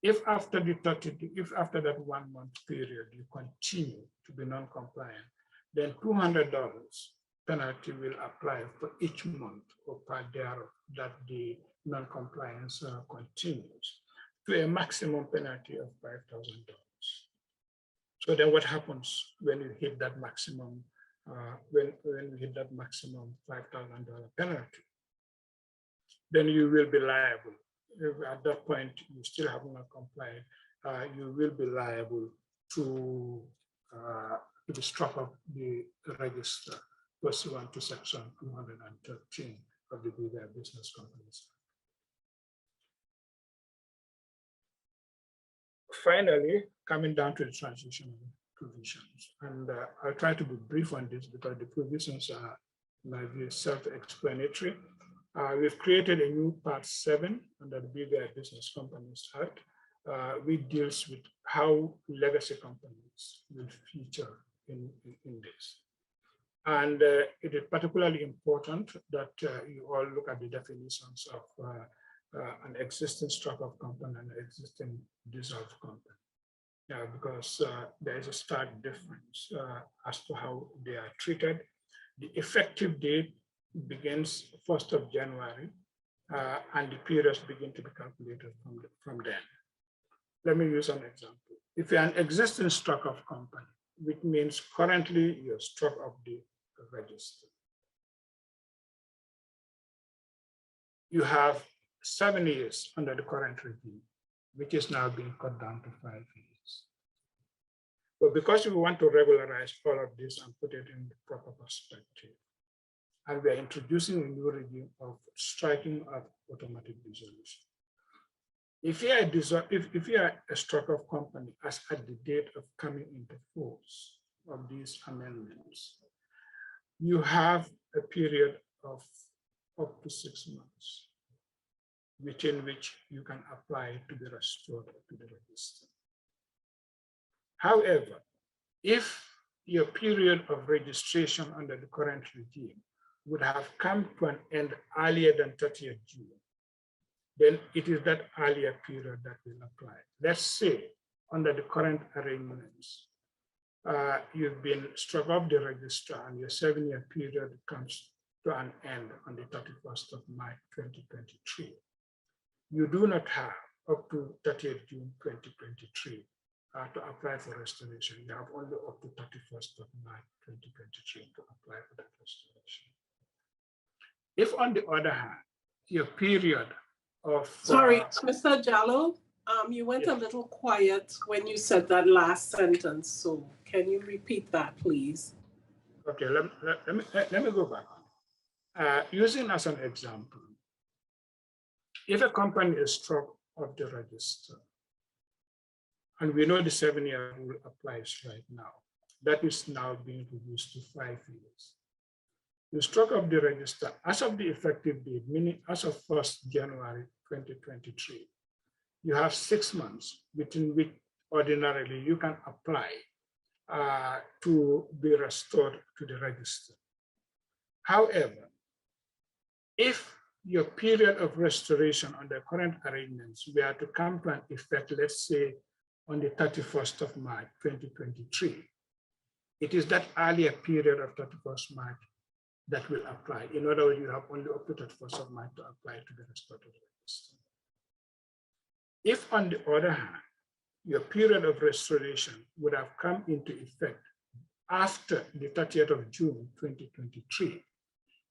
If after that 1 month period you continue to be non-compliant, then $200 penalty will apply for each month or per year that the non-compliance continues, to a maximum penalty of $5,000. So then what happens when you hit that maximum, when you hit that maximum $5,000 penalty? Then you will be liable. If at that point you still have not complied, you will be liable to be struck off the register pursuant to section 213 of the BVI Business Companies. Finally, coming down to the transitional provisions, and I'll try to be brief on this because the provisions are, in my view, self-explanatory. We've created a new Part 7 under the BVI Business Companies Act, which deals with how legacy companies will feature in this. And it is particularly important that you all look at the definitions of an existing struck-off company and an existing dissolved company. Because there is a stark difference as to how they are treated. The effective date begins 1st of January, and the periods begin to be calculated from then. Let me use an example. If you're an existing struck-off company, which means currently you're struck off the register, you have 7 years under the current regime, which is now being cut down to 5 years. But because we want to regularize all of this and put it in the proper perspective, and we are introducing a new regime of striking at automatic dissolution. If you are a struck-off company as at the date of coming into force of these amendments, you have a period of up to 6 months within which you can apply to be restored to the register. However, if your period of registration under the current regime would have come to an end earlier than 30th June, then it is that earlier period that will apply. Let's say under the current arrangements, you've been struck off the register and your 7-year period comes to an end on the 31st of March 2023. You do not have up to 30th June 2023 to apply for restoration. You have only up to 31st of March 2023 to apply for that restoration. If on the other hand, your period of... Sorry, Mr. Jallo, you went a little quiet when you said that last sentence. So can you repeat that, please? Okay, let me go back. Using as an example, if a company is struck off the register And we know the 7-year rule applies right now. That is now being reduced to 5 years. The stroke of the register, as of the effective date, meaning as of 1st January 2023, you have 6 months within which ordinarily you can apply to be restored to the register. However, if your period of restoration under current arrangements were to come to an effect, let's say on the 31st of March 2023, it is that earlier period of 31st March that will apply. In other words, you have only up to 31st of March to apply to the restored register. If, on the other hand, your period of restoration would have come into effect after the 30th of June 2023,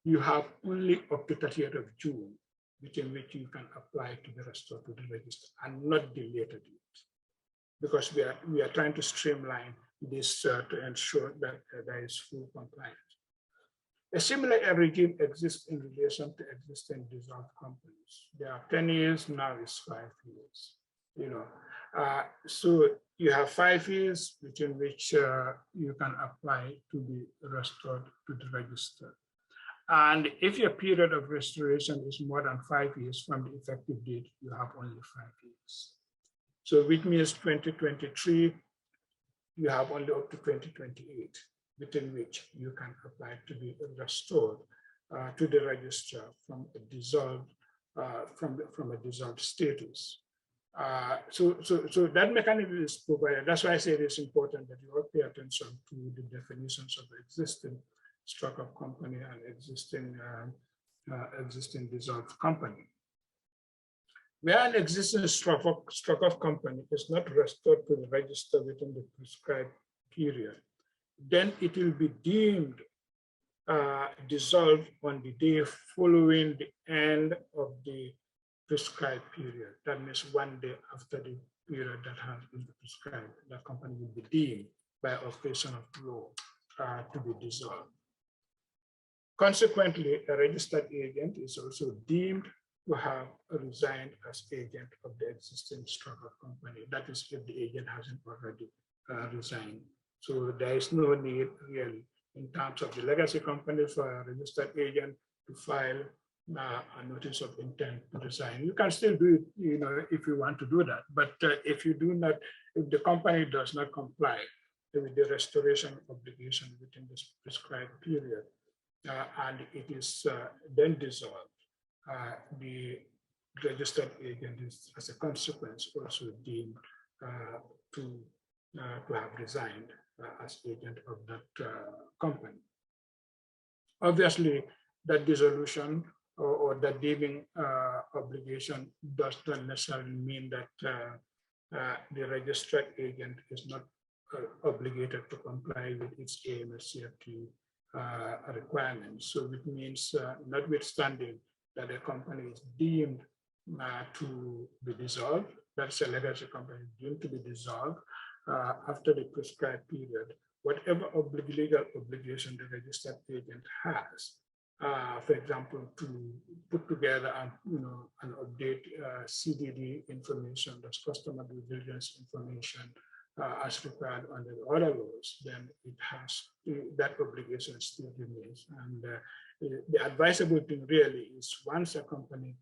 you have only up to 30th of June within which you can apply to be restored to the register and not the later date, because we are trying to streamline this to ensure that there is full compliance. A similar regime exists in relation to existing dissolved companies. There are 10 years, now it's 5 years. So you have 5 years within which you can apply to be restored to the register. And if your period of restoration is more than 5 years from the effective date, you have only 5 years. So which means 2023, you have only up to 2028, within which you can apply to be restored to the register from a dissolved status. So that mechanism is provided. That's why I say it is important that you all pay attention to the definitions of existing struck of company and existing dissolved company. Where an existing struck of company is not restored to the register within the prescribed period, then it will be deemed dissolved on the day following the end of the prescribed period. That means 1 day after the period that has been prescribed, the company will be deemed by operation of law to be dissolved. Consequently, a registered agent is also deemed to have resigned as agent of the existing struck of company. That is, if the agent hasn't already resigned. So there is no need really in terms of the legacy company for a registered agent to file a notice of intent to resign. You can still do it, if you want to do that. But if you do not, if the company does not comply with the restoration obligation within this prescribed period, and it is then dissolved, the registered agent is, as a consequence, also deemed to have resigned as agent of that company. Obviously, that dissolution or that deeming obligation does not necessarily mean that the registered agent is not obligated to comply with its AML/CFT requirements. So it means, notwithstanding that a company is deemed to be dissolved, that's a legacy company deemed to be dissolved after the prescribed period, whatever legal obligation the registered agent has, for example, to put together and and update CDD information, that's customer due diligence information, as required under the other laws, then it has that obligation still remains. And the advisable thing really is, once a company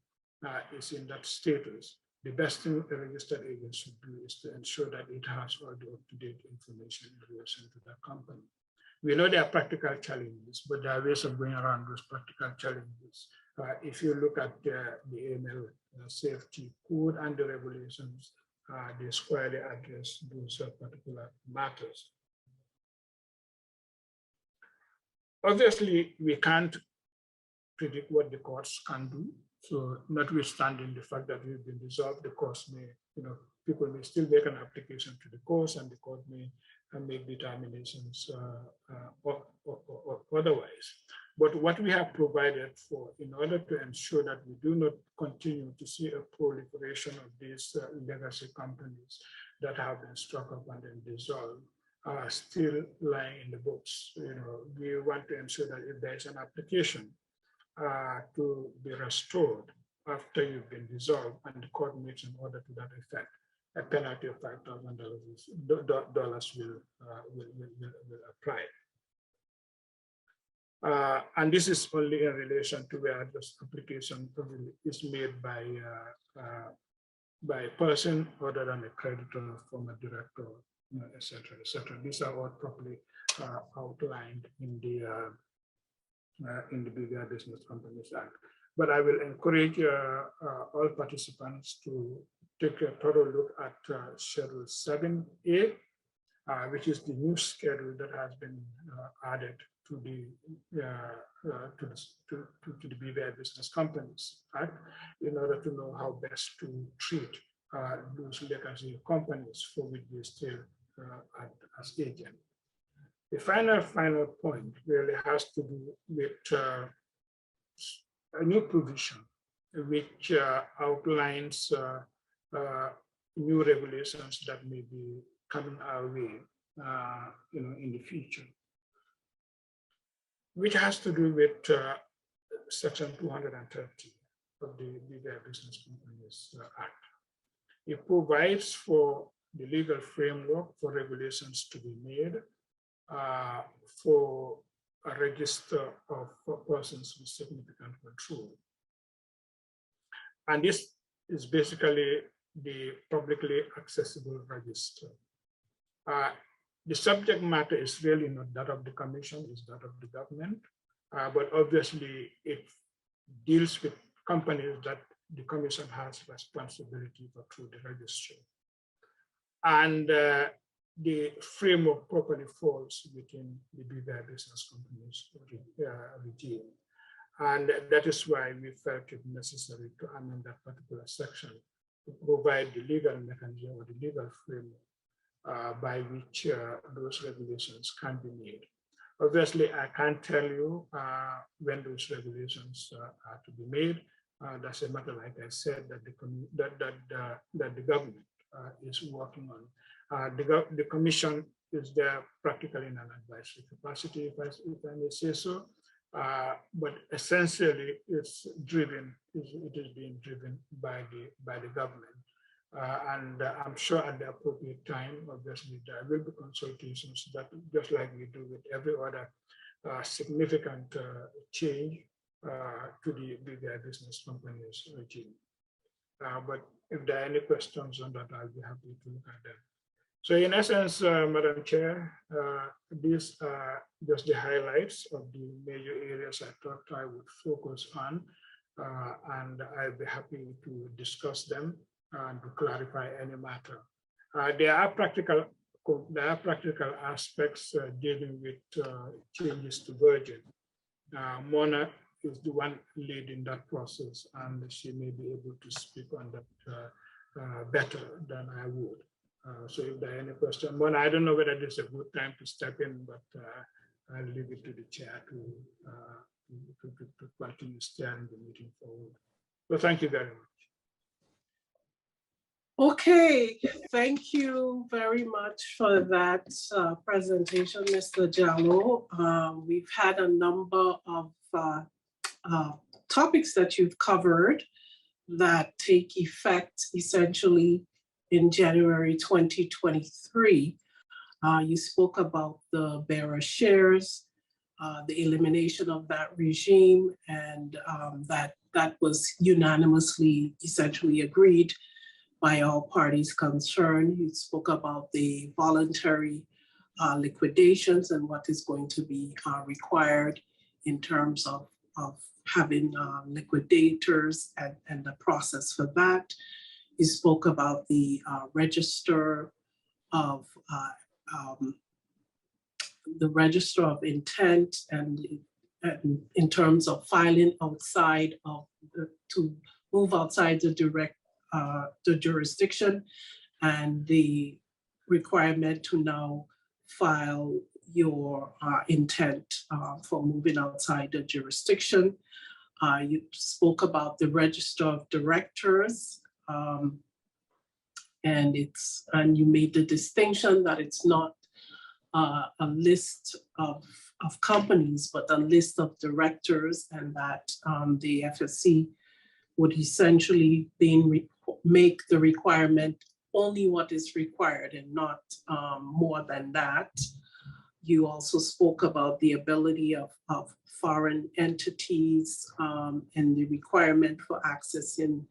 is in that status, the best thing a registered agent should do is to ensure that it has all the up-to-date information in relation to that company. We know there are practical challenges, but there are ways of going around those practical challenges. If you look at the AML safety code and the regulations, they squarely address those particular matters. Obviously, we can't predict what the courts can do. So notwithstanding the fact that we've been dissolved, the courts may, people may still make an application to the courts, and the court may make determinations or otherwise. But what we have provided for, in order to ensure that we do not continue to see a proliferation of these legacy companies that have been struck up and then dissolved, are still lying in the books. We want to ensure that if there is an application to be restored after you've been dissolved and the court makes an order to that effect, a penalty of $5,000 will apply. And this is only in relation to where this application is made by a person other than a creditor, former director, et cetera, et cetera. These are all properly outlined in the BVI Business Companies Act. But I will encourage all participants to take a thorough look at Schedule 7A, which is the new schedule that has been added to the BVI Business Companies Act in order to know how best to treat those legacy companies for which they still act as agent. The final point really has to do with a new provision which outlines new regulations that may be coming our way, in the future, which has to do with Section 230 of the BVI Business Companies Act. It provides for the legal framework for regulations to be made for a register of persons with significant control. And this is basically the publicly accessible register. The subject matter is really not that of the Commission, it's that of the government, but obviously it deals with companies that the Commission has responsibility for through the registry. And the framework properly falls within the BVI Business Companies regime. And that is why we felt it necessary to amend that particular section to provide the legal mechanism or the legal framework by which those regulations can be made. Obviously, I can't tell you when those regulations are to be made. That's a matter, like I said, that the government is working on. The Commission is there practically in an advisory capacity, if I may say so. But essentially, it is being driven by the government. And I'm sure at the appropriate time, obviously, there will be consultations that, just like we do with every other significant change to the BVI Business Companies regime. But if there are any questions on that, I'll be happy to look at them. So in essence, Madam Chair, these are just the highlights of the major areas I thought I would focus on, and I'll be happy to discuss them and to clarify any matter. There are practical aspects dealing with changes to Virgin. Mona is the one leading that process, and she may be able to speak on that better than I would. So if there are any questions, Mona, I don't know whether this is a good time to step in, but I'll leave it to the chair to continue steering the meeting forward. So thank you very much. Okay, thank you very much for that presentation, Mr. Jallo. We've had a number of topics that you've covered that take effect essentially in January 2023. You spoke about the bearer shares, the elimination of that regime, and that was unanimously essentially agreed by all parties concerned. You spoke about the voluntary liquidations and what is going to be required in terms of having liquidators and the process for that. You spoke about the register of intent and in terms of filing outside of to move outside the jurisdiction, and the requirement to now file your intent for moving outside the jurisdiction. You spoke about the register of directors, and you made the distinction that it's not a list of companies, but a list of directors, and that the FSC would essentially make the requirement only what is required and not more than that. You also spoke about the ability of foreign entities and the requirement for accessing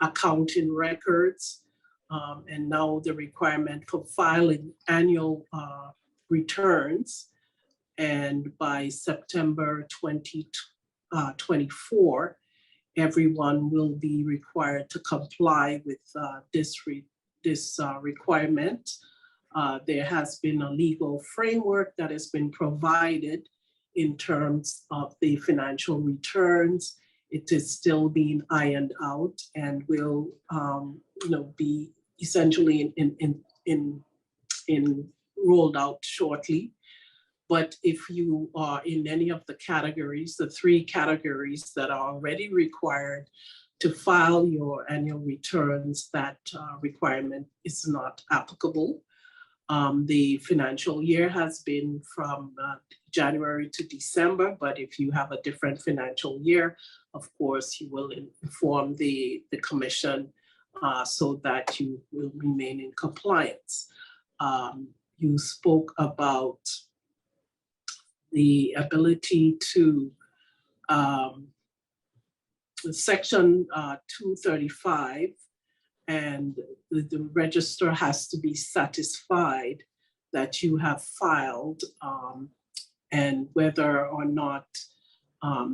accounting records, and now the requirement for filing annual returns. And by September 2024, everyone will be required to comply with this requirement. There has been a legal framework that has been provided in terms of the financial returns. It is still being ironed out and will be essentially in rolled out shortly. But if you are in any of the categories, the 3 categories that are already required to file your annual returns, that requirement is not applicable. The financial year has been from January to December, but if you have a different financial year, of course, you will inform the commission so that you will remain in compliance. You spoke about the ability to Section 235, and the register has to be satisfied that you have filed and whether or not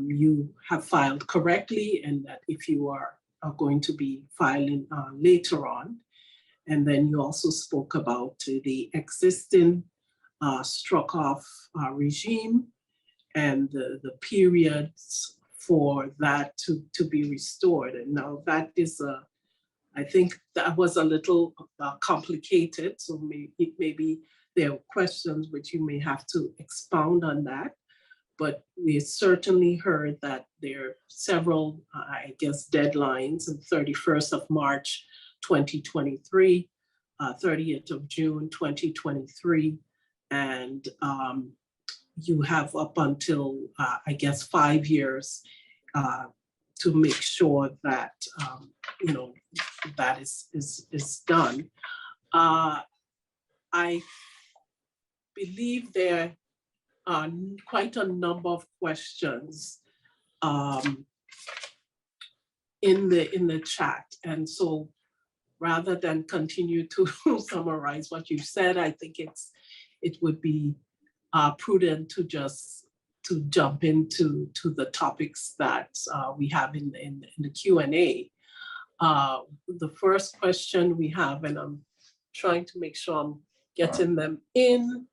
you have filed correctly, and that if you are going to be filing later on. And then you also spoke about the existing struck off regime and the periods for that to be restored. And now that is I think that was a little complicated, so maybe there are questions which you may have to expound on that. But we certainly heard that there are several, I guess, deadlines, and 31st of March 2023, 30th of June 2023, and you have up until, I guess, 5 years to make sure that, that is done. I believe there are quite a number of questions in the chat. And so rather than continue to summarize what you've said, I think it would be prudent to just jump into the topics that we have in the Q&A. The first question we have, and I'm trying to make sure I'm getting them in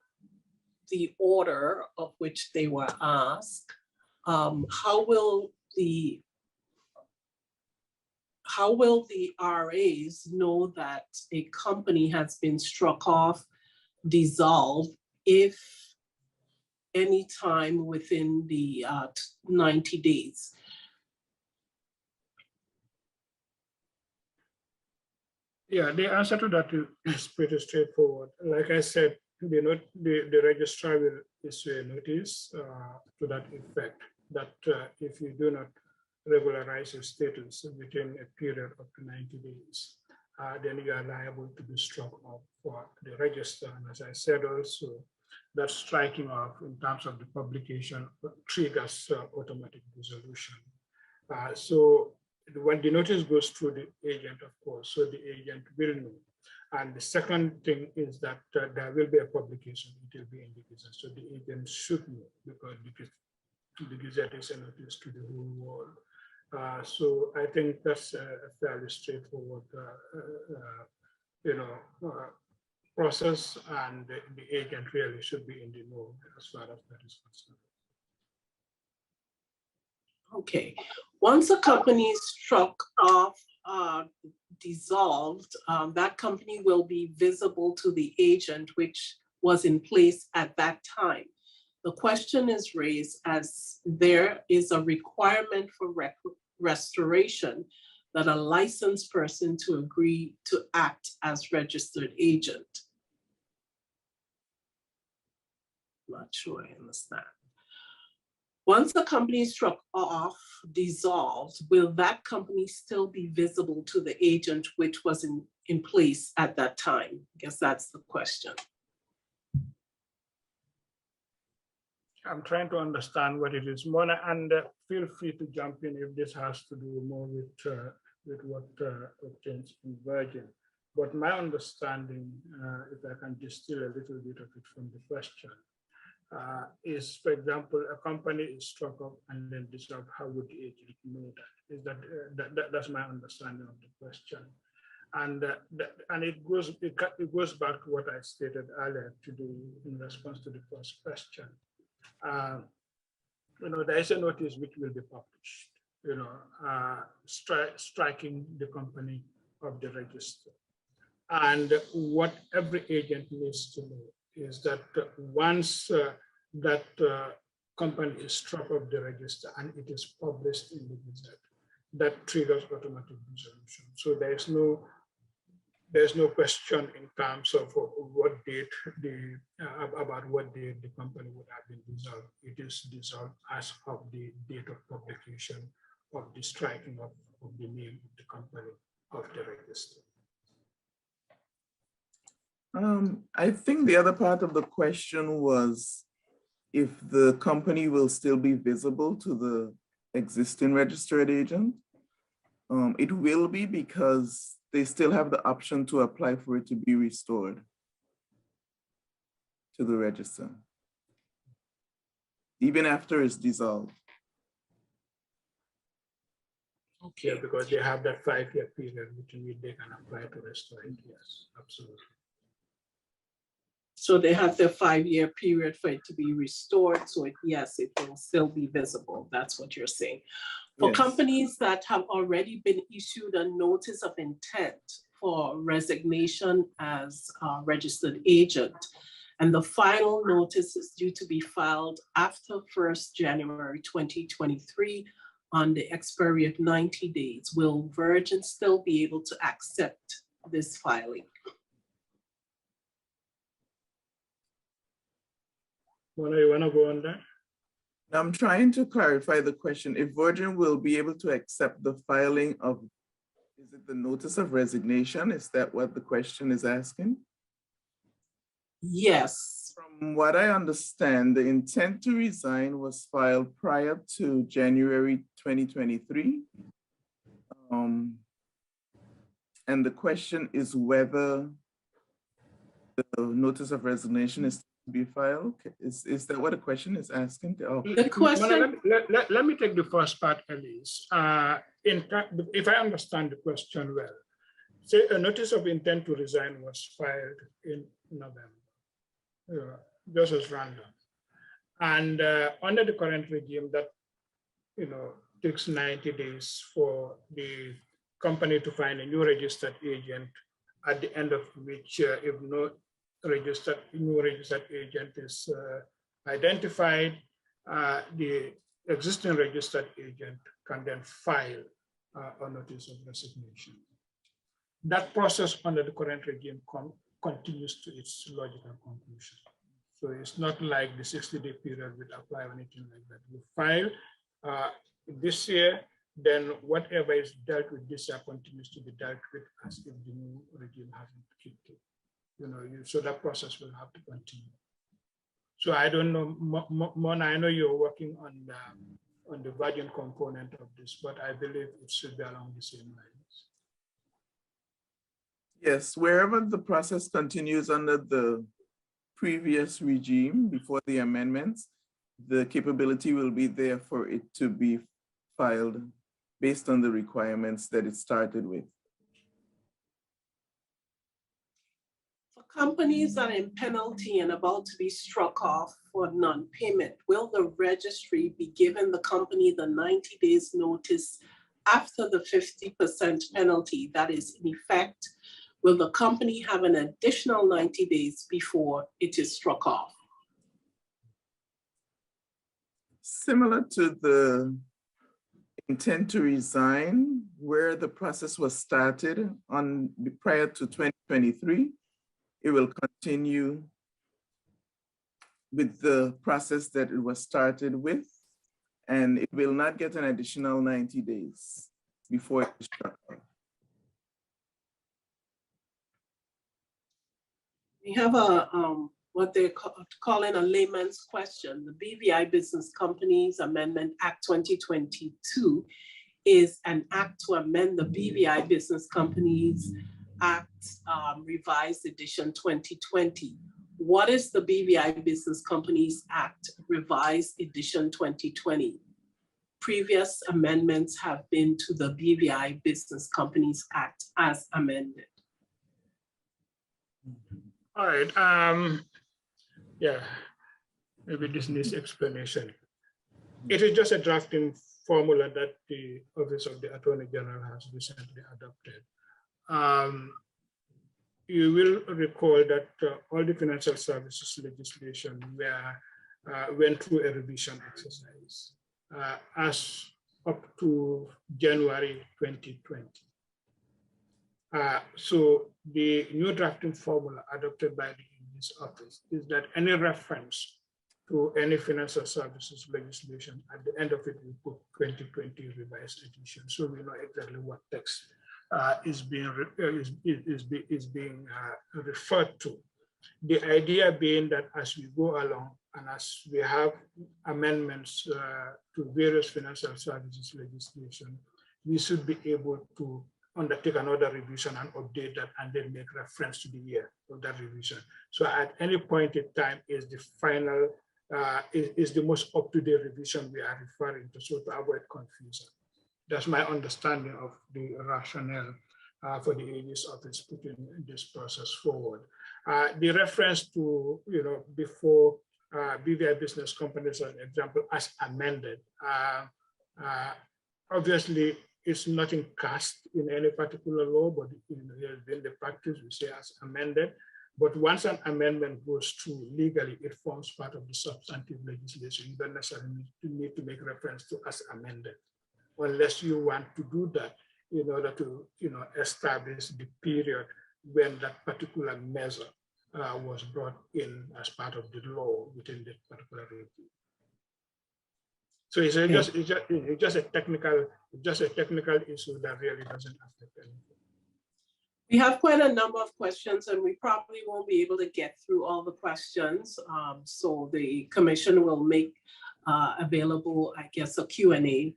the order of which they were asked. How will the RAs know that a company has been struck off, dissolved, if any time within the 90 days? Yeah, the answer to that is pretty straightforward. Like I said, the registrar will issue a notice to that effect, that if you do not regularize your status within a period of 90 days, then you are liable to be struck off for the register. And as I said also, that striking off in terms of the publication triggers automatic dissolution. So when the notice goes through the agent, of course, so the agent will know. And the second thing is that there will be a publication, it will be in the Gazette. So the agent should know, because the Gazette is a notice to the whole world. So I think that's a fairly straightforward process, and the agent really should be in the know as far as that is concerned. Okay, once a company is struck off, dissolved, that company will be visible to the agent which was in place at that time. The question is raised as there is a requirement for restoration that a licensed person to agree to act as registered agent. I'm not sure I understand. Once a company is struck off, dissolved, will that company still be visible to the agent which was in place at that time? I guess that's the question. I'm trying to understand what it is, Mona, and feel free to jump in if this has to do more with what obtains in Virgin. But my understanding, if I can distill a little bit of it from the question, is, for example, a company is struck up and then dissolved. How would the agent know that? Is that's my understanding of the question, and it goes back to what I stated earlier to do in response to the first question. There is a notice which will be published. Striking the company of the register, and what every agent needs to know is that once that company is struck off the register and it is published in the Gazette, that triggers automatic dissolution. So there's no question in terms of what date about what date the company would have been dissolved. It is dissolved as of the date of publication of the striking of the name of the company of the register. I think the other part of the question was if the company will still be visible to the existing registered agent. It will be, because they still have the option to apply for it to be restored to the register, even after it's dissolved. Okay, because they have that 5-year period which they can apply to restore it. Yes, absolutely. So they have their 5-year period for it to be restored. So yes, it will still be visible. That's what you're saying. For Yes. companies that have already been issued a notice of intent for resignation as a registered agent, and the final notice is due to be filed after 1st January 2023 on the expiry of 90 days, will Virgin still be able to accept this filing? Mona, you want to go on that? I'm trying to clarify the question. If Virgin will be able to accept the filing of, is it the notice of resignation? Is that what the question is asking? Yes. From what I understand, the intent to resign was filed prior to January 2023. And the question is whether the notice of resignation is to be filed. Is that what the question is asking? Oh. The question. Mona, let me take the first part, Elise. If I understand the question well, say a notice of intent to resign was filed in November, just as random. And under the current regime, that takes 90 days for the company to find a new registered agent, at the end of which, if no new registered agent is identified, the existing registered agent can then file a notice of resignation. That process under the current regime continues to its logical conclusion. So it's not like the 60-day period would apply or anything like that. You file this year, then whatever is dealt with this year continues to be dealt with as if the new regime hasn't kicked in. So that process will have to continue. So I don't know, Mona, I know you're working on the Virgin component of this, but I believe it should be along the same lines. Yes, wherever the process continues under the previous regime before the amendments, the capability will be there for it to be filed based on the requirements that it started with. For companies that are in penalty and about to be struck off for non-payment, will the registry be giving the company the 90 days notice after the 50% penalty that is in effect? Will the company have an additional 90 days before it is struck off? Similar to the intent to resign, where the process was started prior to 2023, it will continue with the process that it was started with and it will not get an additional 90 days before it is shut down. We have a what they're calling a layman's question. The BVI Business Companies Amendment Act 2022 is an act to amend the BVI Business Companies Act Revised Edition 2020. What is the BVI Business Companies Act Revised Edition 2020? Previous amendments have been to the BVI Business Companies Act as amended. All right. Yeah, maybe this needs explanation. It is just a drafting formula that the Office of the Attorney General has recently adopted. You will recall that all the financial services legislation went through a revision exercise as up to January 2020. So the new drafting formula adopted by this office is that any reference to any financial services legislation, at the end of it, we put 2020 revised edition. So we know exactly what text is being referred to. The idea being that as we go along and as we have amendments to various financial services legislation, we should be able to undertake another revision and update that and then make reference to the year of that revision. So at any point in time is the final, is the most up-to-date revision we are referring to, so to avoid confusion. That's my understanding of the rationale for the Aegis Office putting this process forward. The reference to, before BVI Business Companies, as an example, as amended, obviously, it's nothing cast in any particular law, but in the practice, we say as amended. But once an amendment goes through legally, it forms part of the substantive legislation. You don't necessarily need to make reference to as amended, unless you want to do that in order to establish the period when that particular measure was brought in as part of the law within the particular review. So it's just a technical issue that really doesn't affect anything. We have quite a number of questions, and we probably won't be able to get through all the questions. So the commission will make available, I guess, a Q&A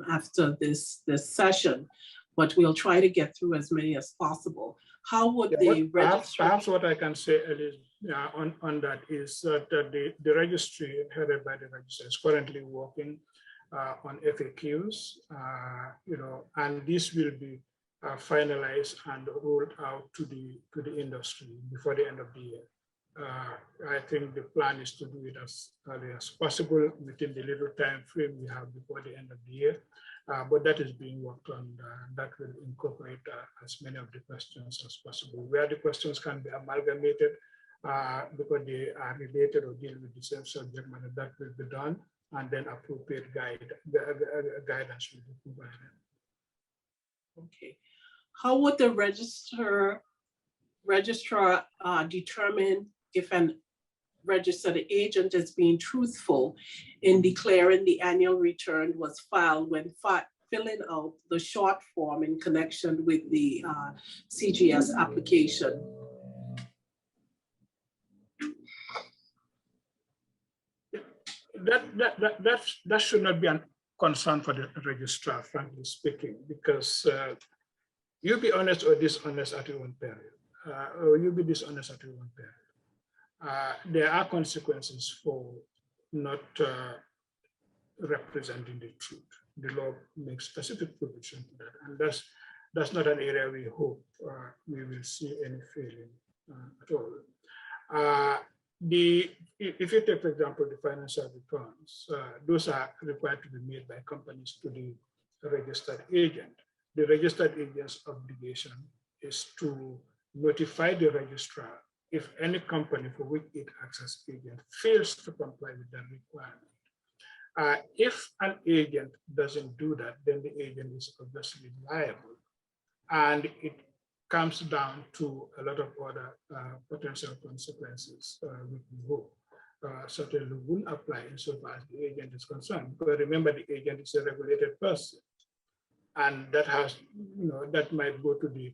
after this session, but we'll try to get through as many as possible. How would the registry? Perhaps what I can say on that is that the registry headed by the registrar is currently working on FAQs, and this will be finalized and rolled out to the industry before the end of the year. I think the plan is to do it as early as possible within the little time frame we have before the end of the year. But that is being worked on. That will incorporate as many of the questions as possible. Where the questions can be amalgamated because they are related or deal with the same subject matter, that will be done, and then appropriate guidance will be provided. Okay. How would the registrar determine if an registered agent is being truthful in declaring the annual return was filed when filling out the short form in connection with the CGS application? That should not be a concern for the registrar, frankly speaking, because you'll be honest or dishonest at your own peril, or you'll be dishonest at your own peril. There are consequences for not representing the truth. The law makes specific provision to that, and that's not an area we hope we will see any failing at all. If you take, for example, the financial returns, those are required to be made by companies to the registered agent. The registered agent's obligation is to notify the registrar if any company for which it acts as agent fails to comply with that requirement. If an agent doesn't do that, then the agent is obviously liable. And it comes down to a lot of other potential consequences, which we hope certainly wouldn't apply insofar as the agent is concerned. Because remember, the agent is a regulated person, and that has, that might go to the,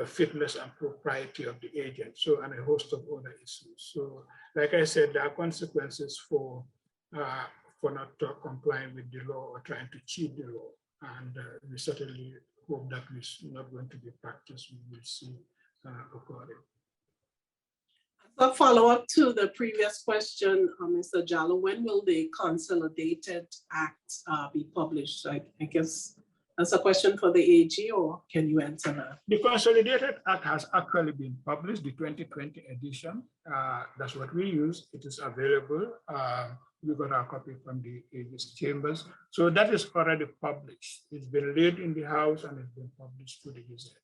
fitness and propriety of the agent. So, and a host of other issues. So, like I said, there are consequences for not complying with the law or trying to cheat the law, and we certainly hope that is not going to be practice we will see occurring. A follow-up to the previous question, Mr. Jallo, when will the Consolidated Act be published? I guess that's a question for the AG, or can you answer that? The Consolidated Act has actually been published, the 2020 edition. That's what we use. It is available. We got our copy from the AG's chambers. So that is already published. It's been laid in the House and it's been published to the Gazette.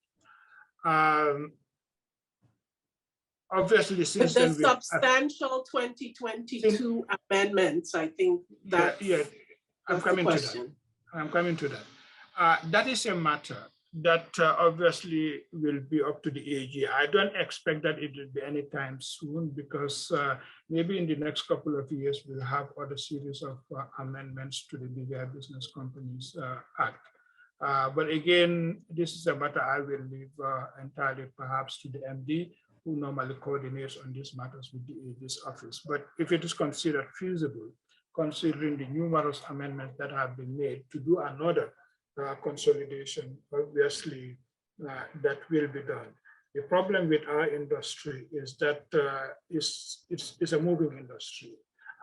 Obviously, since the then, substantial 2022 amendments, I think that. Yeah, I'm coming to that. I'm coming to that. That is a matter that obviously will be up to the AG. I don't expect that it will be anytime soon, because maybe in the next couple of years, we'll have other series of amendments to the BVI Business Companies Act. But again, this is a matter I will leave entirely perhaps to the MD, who normally coordinates on these matters with the AG's office. But if it is considered feasible, considering the numerous amendments that have been made to do another consolidation, obviously that will be done. The problem with our industry is that it's a moving industry.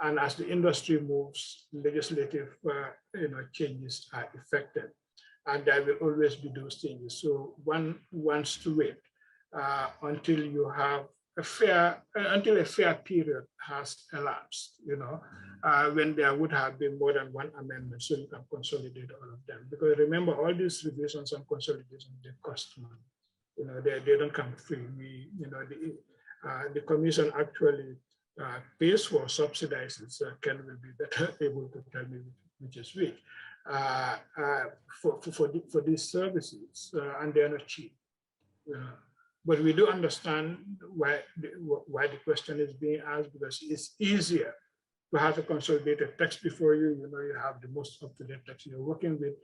And as the industry moves, legislative changes are effected. And there will always be those changes. So one wants to wait until you have until a fair period has elapsed, when there would have been more than one amendment, so you can consolidate all of them. Because remember, all these revisions and consolidations, they cost money. They don't come free. The commission actually pays for, subsidizes. Ken will be better able to tell me which is which, for these services, and they're not cheap. But we do understand why the question is being asked, because it's easier to have a consolidated text before you. You have the most up-to-date text you're working with.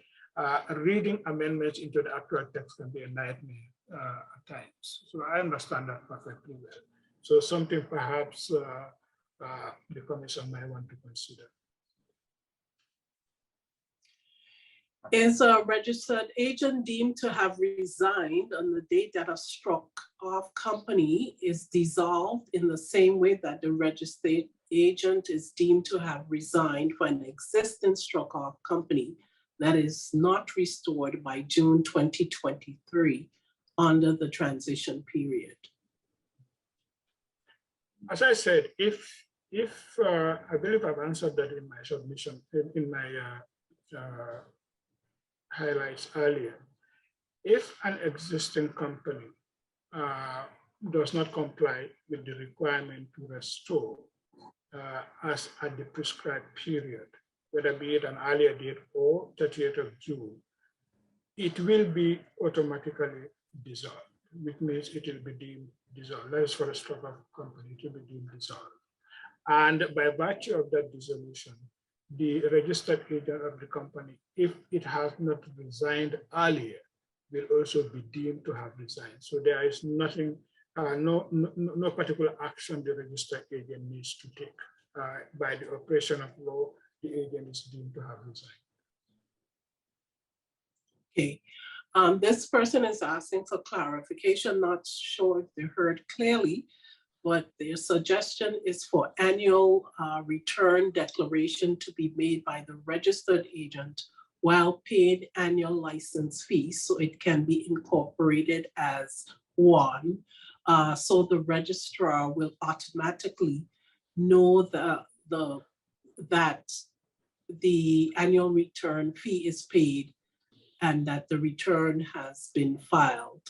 Reading amendments into the actual text can be a nightmare at times. So I understand that perfectly well. So something perhaps the commission might want to consider. Is a registered agent deemed to have resigned on the date that a struck-off company is dissolved in the same way that the registered agent is deemed to have resigned for an existing struck-off company that is not restored by June 2023 under the transition period? As I said, if I believe I've answered that in my submission, in my highlights earlier. If an existing company does not comply with the requirement to restore as at the prescribed period, whether be it an earlier date or 30th of June, it will be automatically dissolved, which means it will be deemed dissolved. That is for a struck-off company, it will be deemed dissolved. And by virtue of that dissolution, the registered agent of the company, if it has not resigned earlier, will also be deemed to have resigned. So there is nothing, no particular action the registered agent needs to take. By the operation of law, the agent is deemed to have resigned. Okay. This person is asking for clarification, not sure if they heard clearly, but their suggestion is for annual return declaration to be made by the registered agent while paying annual license fees, so it can be incorporated as one. So the registrar will automatically know that the annual return fee is paid and that the return has been filed.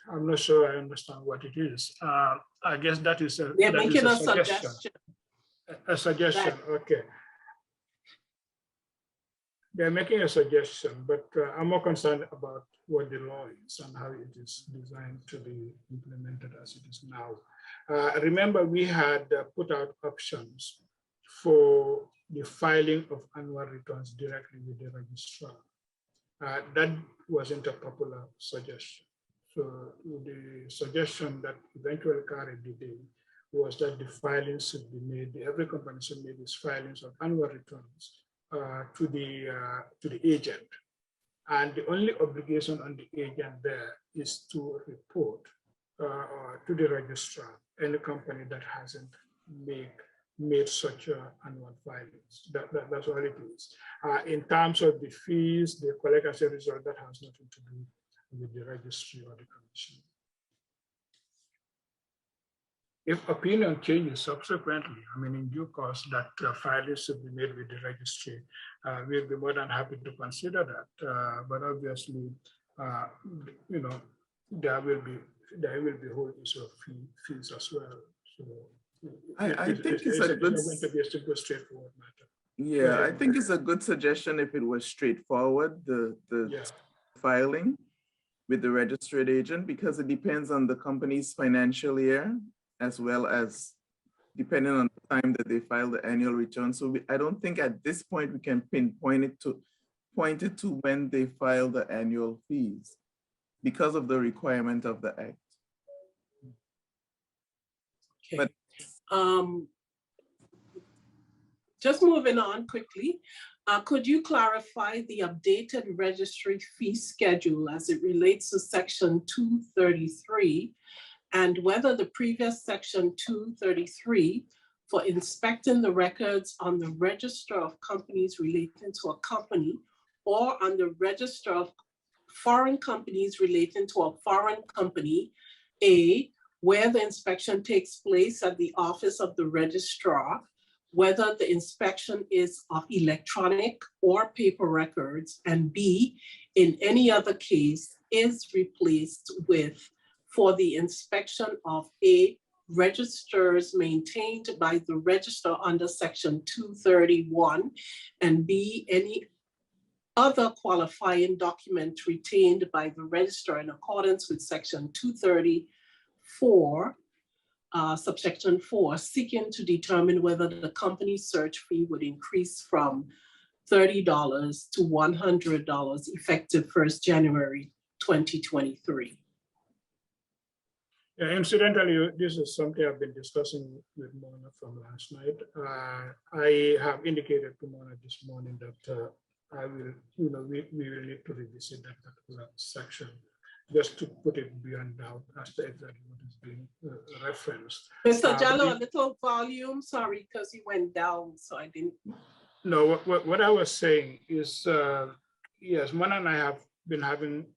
I'm not sure I understand what it is. I guess that is a, They're making a suggestion. A suggestion, okay. they're making a suggestion, but I'm more concerned about what the law is and how it is designed to be implemented as it is now. Remember, we had put out options for the filing of annual returns directly with the registrar. That wasn't a popular suggestion. So the suggestion that eventually carried the day was that the filings should be made, every company should make its filings of annual returns to the agent. And the only obligation on the agent there is to report to the registrar any company that hasn't made such annual filings. That's all it is. In terms of the fees they collect as a result, that has nothing to do with the registry or the commission. If opinion changes subsequently, I mean, in due course, that filings should be made with the registry, we'll be more than happy to consider that. But obviously, you know, there will be whole issue of fees as well. So I think it's a good. Going to be a simple, straightforward matter. Yeah, I think it's a good suggestion if it was straightforward, the filing with the registered agent, because it depends on the company's financial year, as well as depending on the time that they file the annual return. So I don't think at this point we can pinpoint it to when they file the annual fees because of the requirement of the Act. Okay. But just moving on quickly, could you clarify the updated registry fee schedule as it relates to Section 233 and whether the previous Section 233 for inspecting the records on the register of companies relating to a company or on the register of foreign companies relating to a foreign company, where the inspection takes place at the office of the registrar, whether the inspection is of electronic or paper records, and B, in any other case, is replaced with for the inspection of A, registers maintained by the register under Section 231, and B, any other qualifying document retained by the registrar in accordance with Section 234, subsection 4, seeking to determine whether the company's search fee would increase from $30 to $100 effective 1st January 2023. Yeah, incidentally, this is something I've been discussing with Mona from last night. I have indicated to Mona this morning that I will, we will need to revisit that particular section just to put it beyond doubt as to exactly what is being referenced. Mr. Jallo, a little volume, sorry, because you went down, so I didn't. No, what I was saying is, yes, Mona and I have been having,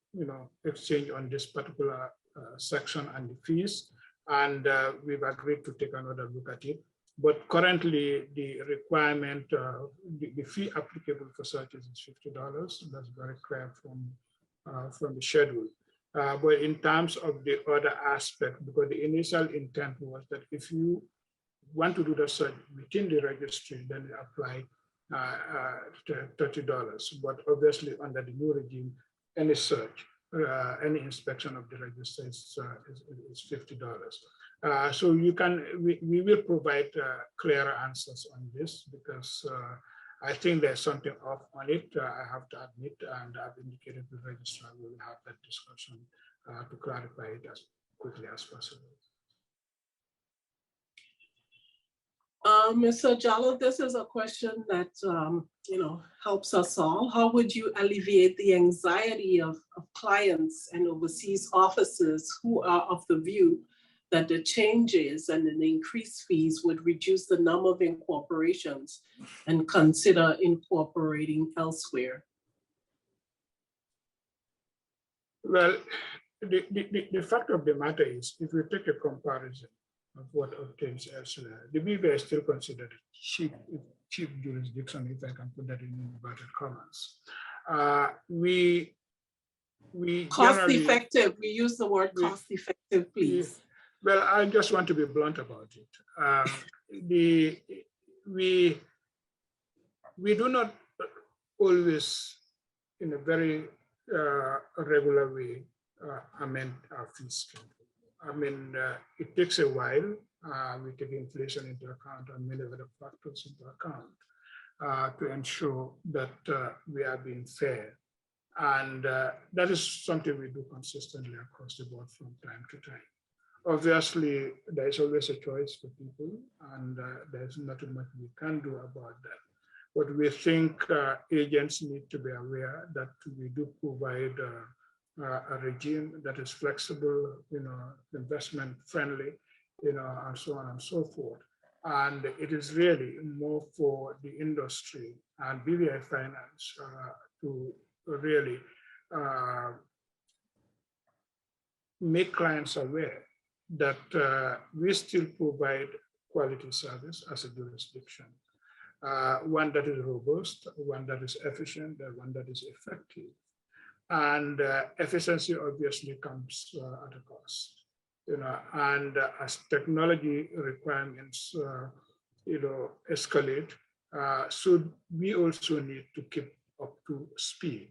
exchange on this particular section and the fees, and we've agreed to take another look at it. But currently, the requirement, the fee applicable for searches is $50. That's very clear from the schedule. But in terms of the other aspect, because the initial intent was that if you want to do the search within the registry, then you apply $30. But obviously, under the new regime, any search, any inspection of the register is $50. So you can, we will provide clearer answers on this because I think there's something off on it, I have to admit, and I've indicated to the registrar we will have that discussion to clarify it as quickly as possible. Mr. Jallo, this is a question that helps us all. How would you alleviate the anxiety of clients and overseas officers who are of the view that the changes and the increased fees would reduce the number of incorporations and consider incorporating elsewhere? Well, the fact of the matter is, if we take a comparison of what obtains elsewhere, the BVI is still considered cheap jurisdiction, if I can put that in inverted commas. We cost effective. We use the word cost effective, please. Well, I just want to be blunt about it. We do not, always, in a very regular way, amend our fee schedule. I mean, it takes a while. We take inflation into account and many other factors into account to ensure that we are being fair. And that is something we do consistently across the board from time to time. Obviously, there is always a choice for people, and there's nothing much we can do about that. But we think agents need to be aware that we do provide a regime that is flexible, investment friendly, and so on and so forth. And it is really more for the industry and BVI Finance to really make clients aware that we still provide quality service as a jurisdiction. One that is robust, one that is efficient, one that is effective. And efficiency obviously comes at a cost. And as technology requirements, escalate, so we also need to keep up to speed.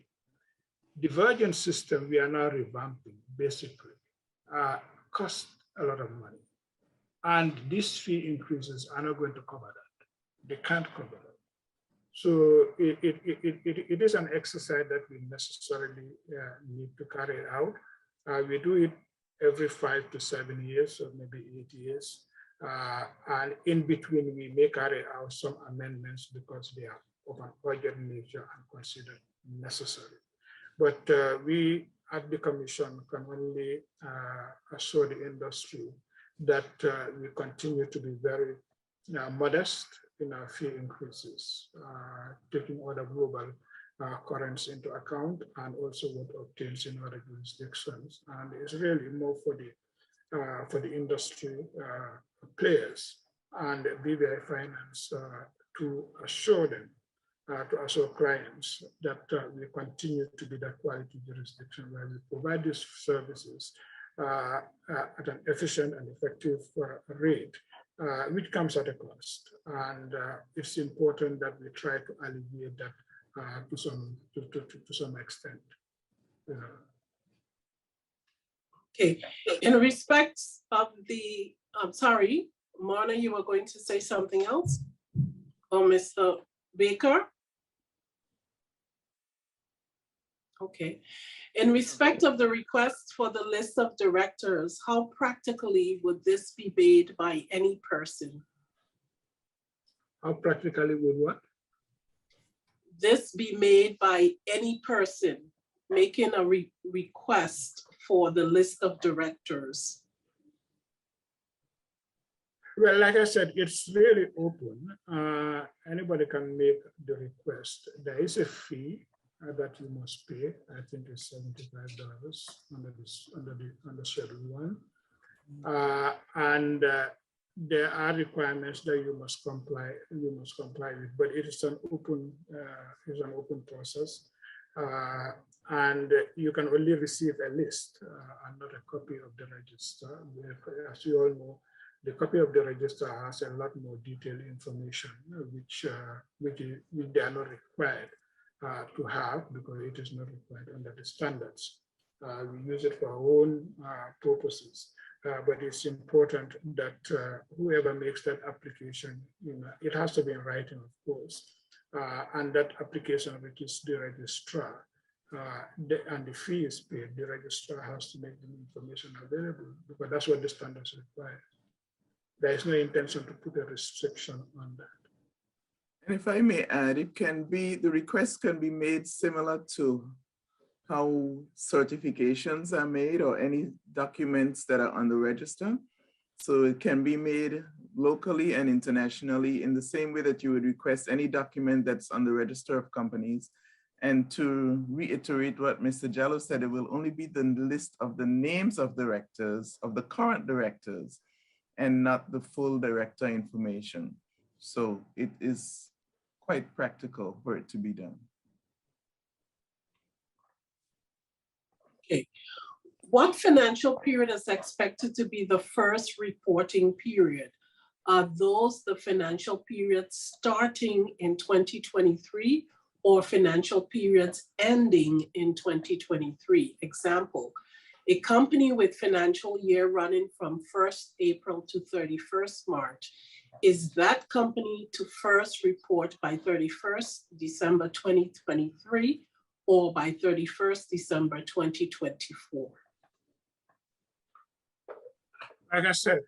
Divergent system we are now revamping basically cost a lot of money, and these fee increases are not going to cover that. They can't cover that. So it is an exercise that we necessarily need to carry out. We do it every 5 to 7 years, or maybe 8 years. And in between, we may carry out some amendments because they are of an urgent nature and considered necessary. But we at the Commission can only assure the industry that we continue to be very modest in our fee increases, taking other global currents into account, and also what obtains in other jurisdictions. And it's really more for the industry players and BVI Finance to assure them, to assure clients that we continue to be that quality jurisdiction where we provide these services at an efficient and effective rate, which comes at a cost. And it's important that we try to alleviate that to some extent. Okay, in respect of the, I'm sorry, Marna, you were going to say something else? Or Mr. Baker? Okay, in respect of the request for the list of directors, how practically would this be made by any person? How practically would what? This be made by any person making a request for the list of directors? Well, like I said, it's really open. Anybody can make the request. There is a fee that you must pay. I think it's $75 under Schedule 1, and there are requirements that you must comply with. But it is an open process, and you can only receive a list and not a copy of the register. As you all know, the copy of the register has a lot more detailed information, which they are not required to have, because it is not required under the standards. We use it for our own purposes, but it's important that whoever makes that application, it has to be in writing, of course, and that application reaches the registrar, and the fee is paid. The registrar has to make the information available, because that's what the standards require. There is no intention to put a restriction on that. And if I may add, the request can be made similar to how certifications are made or any documents that are on the register. So it can be made locally and internationally in the same way that you would request any document that's on the register of companies. And to reiterate what Mr. Jallo said, it will only be the list of the names of directors, of the current directors, and not the full director information. So it is quite practical for it to be done. Okay. What financial period is expected to be the first reporting period? Are those the financial periods starting in 2023 or financial periods ending in 2023. Example, a company with financial year running from 1st April to 31st March, is that company to first report by 31st December 2023 or by 31st December 2024? Like I said,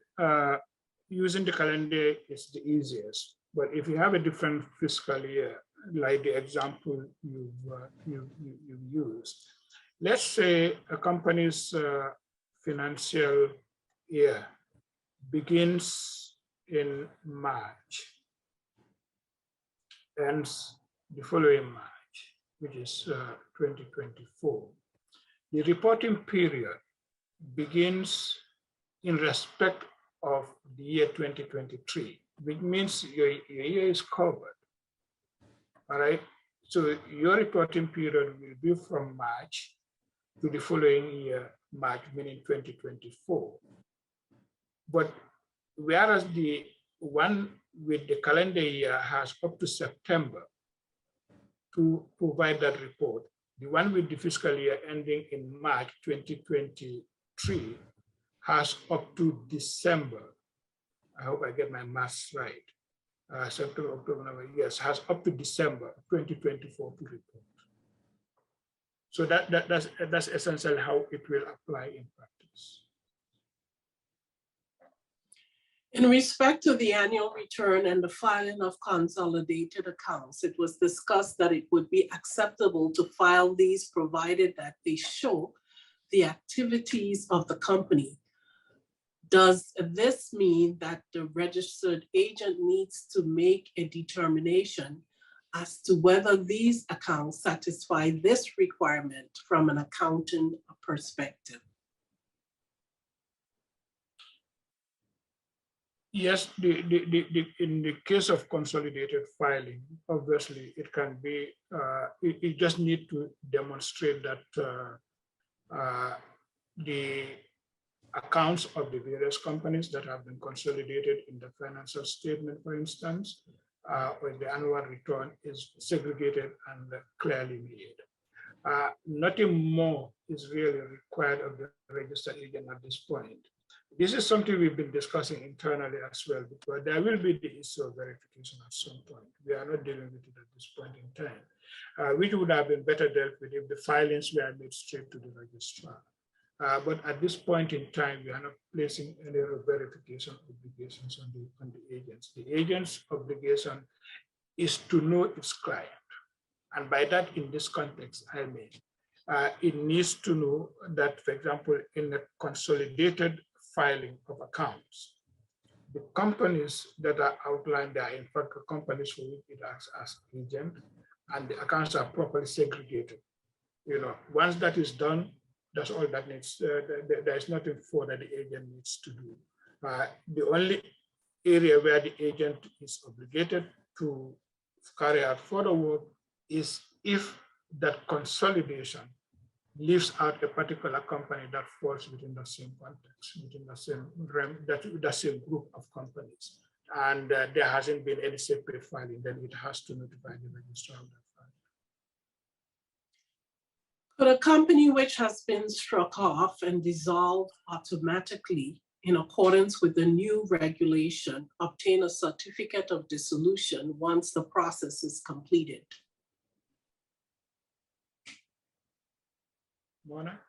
using the calendar is the easiest, but if you have a different fiscal year, like the example you've used, let's say a company's financial year begins in March, ends the following March, which is 2024. The reporting period begins in respect of the year 2023, which means your year is covered. All right, so your reporting period will be from March to the following year, March, meaning 2024. But whereas the one with the calendar year has up to September to provide that report, the one with the fiscal year ending in March 2023 has up to December. I hope I get my maths right. September, October, November, yes, has up to December 2024 to report. So that's essentially how it will apply in practice. In respect to the annual return and the filing of consolidated accounts, it was discussed that it would be acceptable to file these provided that they show the activities of the company. Does this mean that the registered agent needs to make a determination as to whether these accounts satisfy this requirement from an accounting perspective? Yes, in the case of consolidated filing, obviously it can be, it just need to demonstrate that the accounts of the various companies that have been consolidated in the financial statement, for instance, or the annual return is segregated and clearly made. Nothing more is really required of the registered agent at this point. This is something we've been discussing internally as well, because there will be the issue of verification at some point. We are not dealing with it at this point in time, which would have been better dealt with if the filings were made straight to the registrar. But at this point in time, we are not placing any verification obligations on the agents. The agent's obligation is to know its client. And by that, in this context, I mean, it needs to know that, for example, in a consolidated filing of accounts, the companies that are outlined there, in fact, the companies for which it acts as agent, and the accounts are properly segregated. You know, once that is done, that's all that needs, there's nothing for that the agent needs to do. The only area where the agent is obligated to carry out further work is if that consolidation leaves out a particular company that falls within the same context, within the same realm, the same group of companies. And there hasn't been any separate filing, then it has to notify the registrar of that. Could a company which has been struck off and dissolved automatically in accordance with the new regulation obtain a certificate of dissolution once the process is completed? Mona?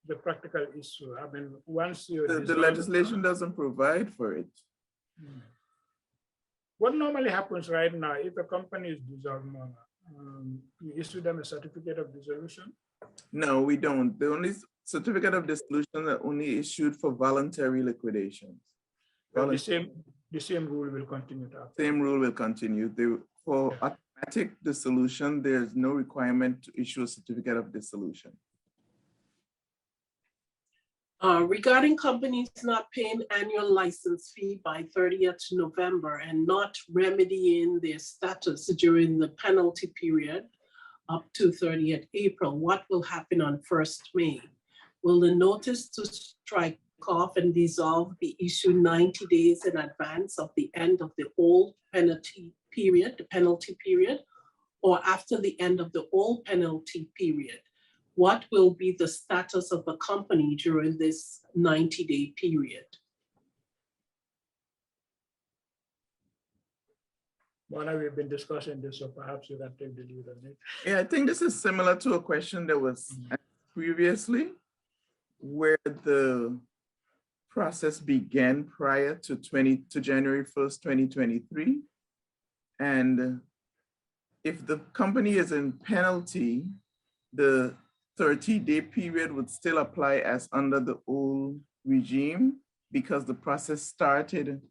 The practical issue, I mean, once you— The legislation doesn't provide for it. What normally happens right now, if a company is dissolved, Mona, you issue them a certificate of dissolution? No, we don't. The only certificate of dissolution are only issued for voluntary liquidations. Well, the same rule will continue to apply. Same rule will continue. For automatic dissolution, there's no requirement to issue a certificate of dissolution. Regarding companies not paying annual license fee by 30th November and not remedying their status during the penalty period up to 30th April, what will happen on 1st May? Will the notice to strike off and dissolve be issued 90 days in advance of the end of the old penalty period, the penalty period, or after the end of the old penalty period? What will be the status of the company during this 90-day period? Mona, we've been discussing this, so perhaps you can take the lead on it. Yeah, I think this is similar to a question that was asked previously, where the process began prior to January 1st, 2023. And if the company is in penalty, the 30-day period would still apply as under the old regime because the process started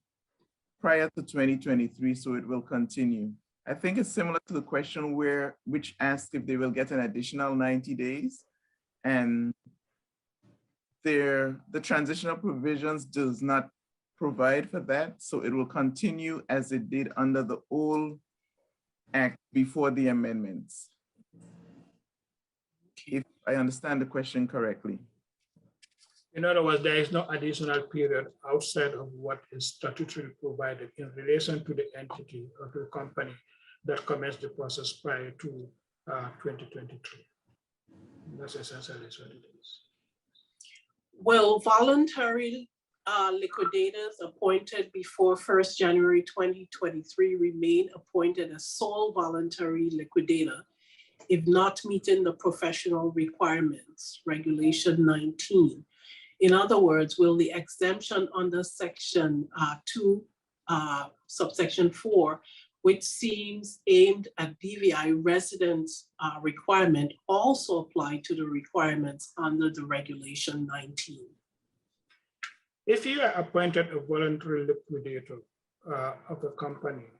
prior to 2023, so it will continue. I think it's similar to the question which asked if they will get an additional 90 days, and the transitional provisions does not provide for that, so it will continue as it did under the old act before the amendments. If I understand the question correctly. In other words, there is no additional period outside of what is statutorily provided in relation to the entity or to the company that commenced the process prior to 2023. That's essentially what it is. Will voluntary liquidators appointed before 1st January 2023 remain appointed as sole voluntary liquidator if not meeting the professional requirements, Regulation 19? In other words, will the exemption under Section 2, subsection 4, which seems aimed at BVI residents' requirement, also apply to the requirements under the Regulation 19? If you are appointed a voluntary liquidator of a company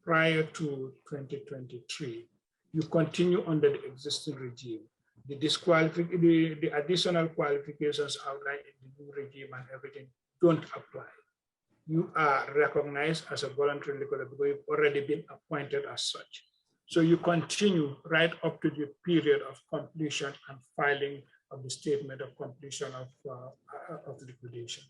prior to 2023, you continue under the existing regime. The additional qualifications outlined in the new regime and everything don't apply. You are recognized as a voluntary liquidator because you've already been appointed as such. So you continue right up to the period of completion and filing of the statement of completion of liquidation.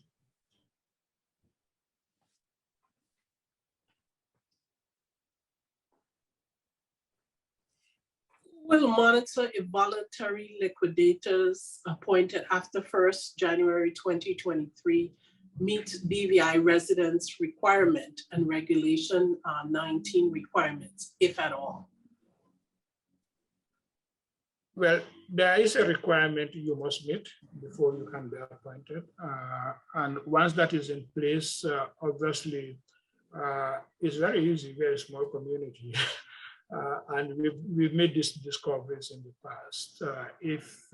Will monitor if voluntary liquidators appointed after 1st January 2023 meet BVI residents' requirement and Regulation 19 requirements, if at all? Well, there is a requirement you must meet before you can be appointed. And once that is in place, obviously, it's very easy, very small community. And we've made these discoveries in the past. If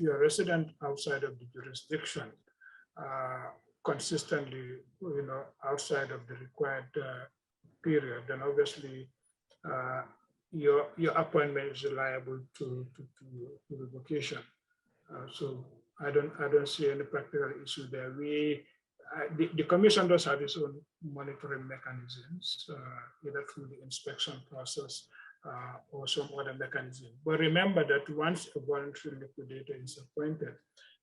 you're a resident outside of the jurisdiction, consistently, outside of the required period, then obviously your appointment is liable to revocation. So I don't see any practical issue there. The commission does have its own monitoring mechanisms, either through the inspection process or some other mechanism. But remember that once a voluntary liquidator is appointed,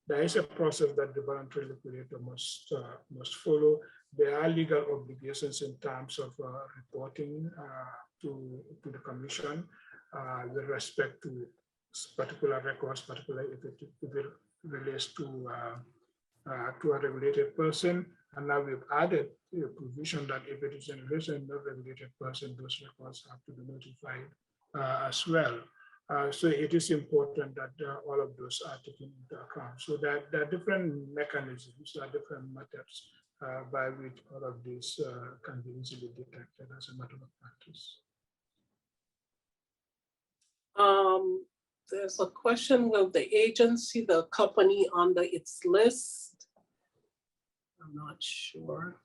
there is a process that the voluntary liquidator must follow. There are legal obligations in terms of reporting to the commission with respect to particular records, particularly if it relates to a regulated person. And now we've added a provision that if it is in relation to a regulated person, those records have to be notified as well. So it is important that all of those are taken into account. So that there are different mechanisms, there are different methods by which all of this can be easily detected as a matter of practice. There's a question, will the agency, the company under its list? I'm not sure.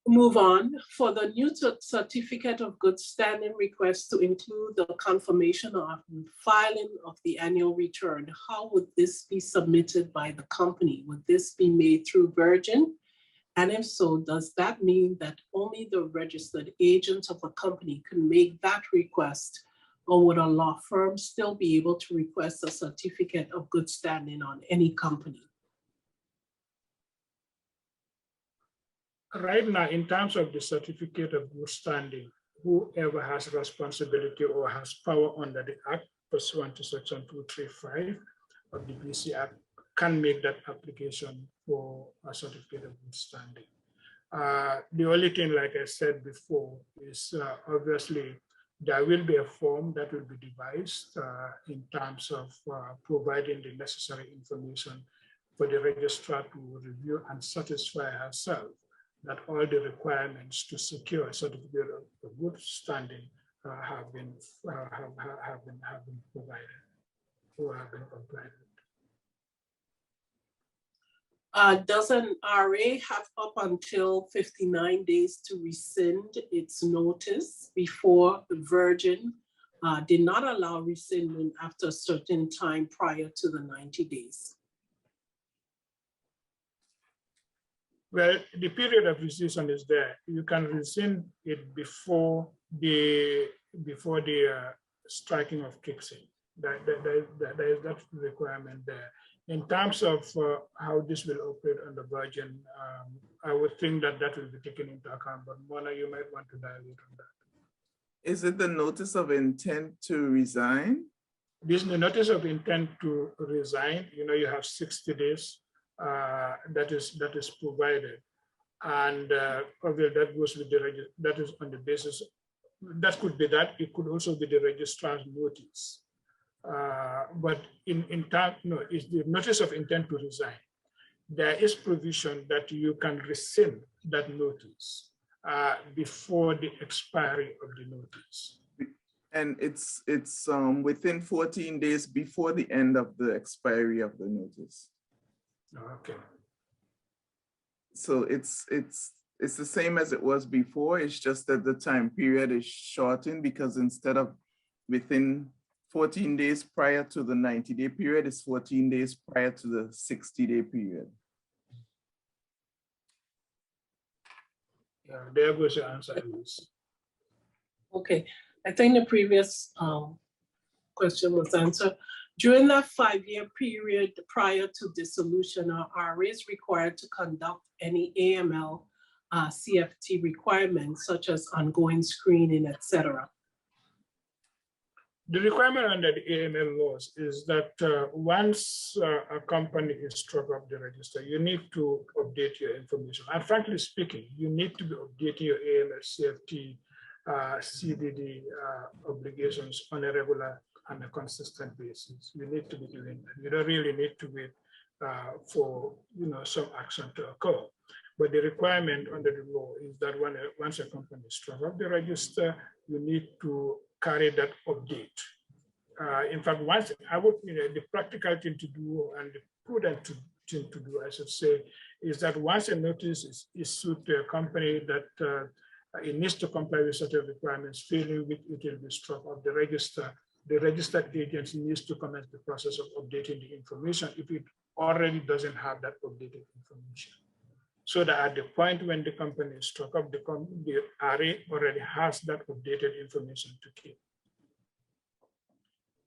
Move on. For the new certificate of good standing request to include the confirmation of filing of the annual return, how would this be submitted by the company? Would this be made through Virgin? And if so, does that mean that only the registered agent of a company can make that request, or would a law firm still be able to request a certificate of good standing on any company? Right now, in terms of the certificate of good standing, whoever has responsibility or has power under the Act pursuant to Section 235 of the BC Act can make that application for a certificate of good standing. The only thing, like I said before, is obviously there will be a form that will be devised in terms of providing the necessary information for the registrar to review and satisfy herself that all the requirements to secure a certificate of good standing have been provided or have been complied with. Does an RA have up until 59 days to rescind its notice before the Virgin did not allow rescinding after a certain time prior to the 90 days? Well, the period of rescission is there. You can rescind it before the striking of kicks in. There is that requirement there. In terms of how this will operate on the Virgin, I would think that that will be taken into account, but Mona, you might want to dilate on that. Is it the notice of intent to resign? This the notice of intent to resign, you have 60 days that is provided. And obviously that goes with that is on the basis, that could be that, it could also be the registrar's notice. But in time, no, it's the notice of intent to resign. There is provision that you can rescind that notice before the expiry of the notice. And it's within 14 days before the end of the expiry of the notice. Okay. So it's the same as it was before. It's just that the time period is shortened because instead of within 14 days prior to the 90-day period, it's 14 days prior to the 60-day period. Yeah, there goes your answer. Okay, I think the previous question was answered. During that 5-year period prior to dissolution, are RAs required to conduct any AML CFT requirements such as ongoing screening, etc.? The requirement under the AML laws is that once a company is struck off the register, you need to update your information. And frankly speaking, you need to be updating your AML CFT CDD obligations on a regular and a consistent basis. You need to be doing that. You don't really need to wait for some action to occur. But the requirement under the law is that once a company is struck off the register, you need to carry that update. In fact, once I would, the practical thing to do and the prudent thing to do, I should say, is that once a notice is issued to a company that it needs to comply with certain requirements, failing which it will be struck off the register, the registered agent needs to commence the process of updating the information if it already doesn't have that updated information. So that at the point when the company is struck off, the RA already has that updated information to keep.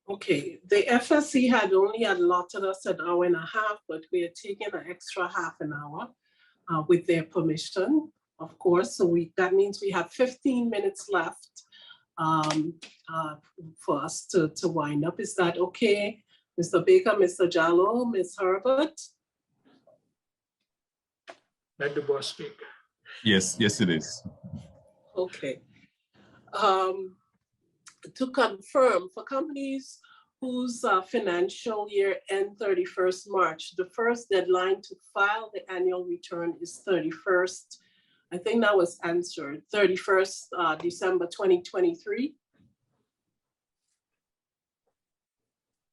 Okay, the FSC had only allotted us an hour and a half, but we are taking an extra half an hour with their permission, of course. So that means we have 15 minutes left for us to wind up. Is that okay? Mr. Baker, Mr. Jallo, Ms. Herbert? Let the boss speak. Yes, it is. Okay. To confirm, for companies whose financial year end 31st March, the first deadline to file the annual return is 31st. I think that was answered, 31st December 2023.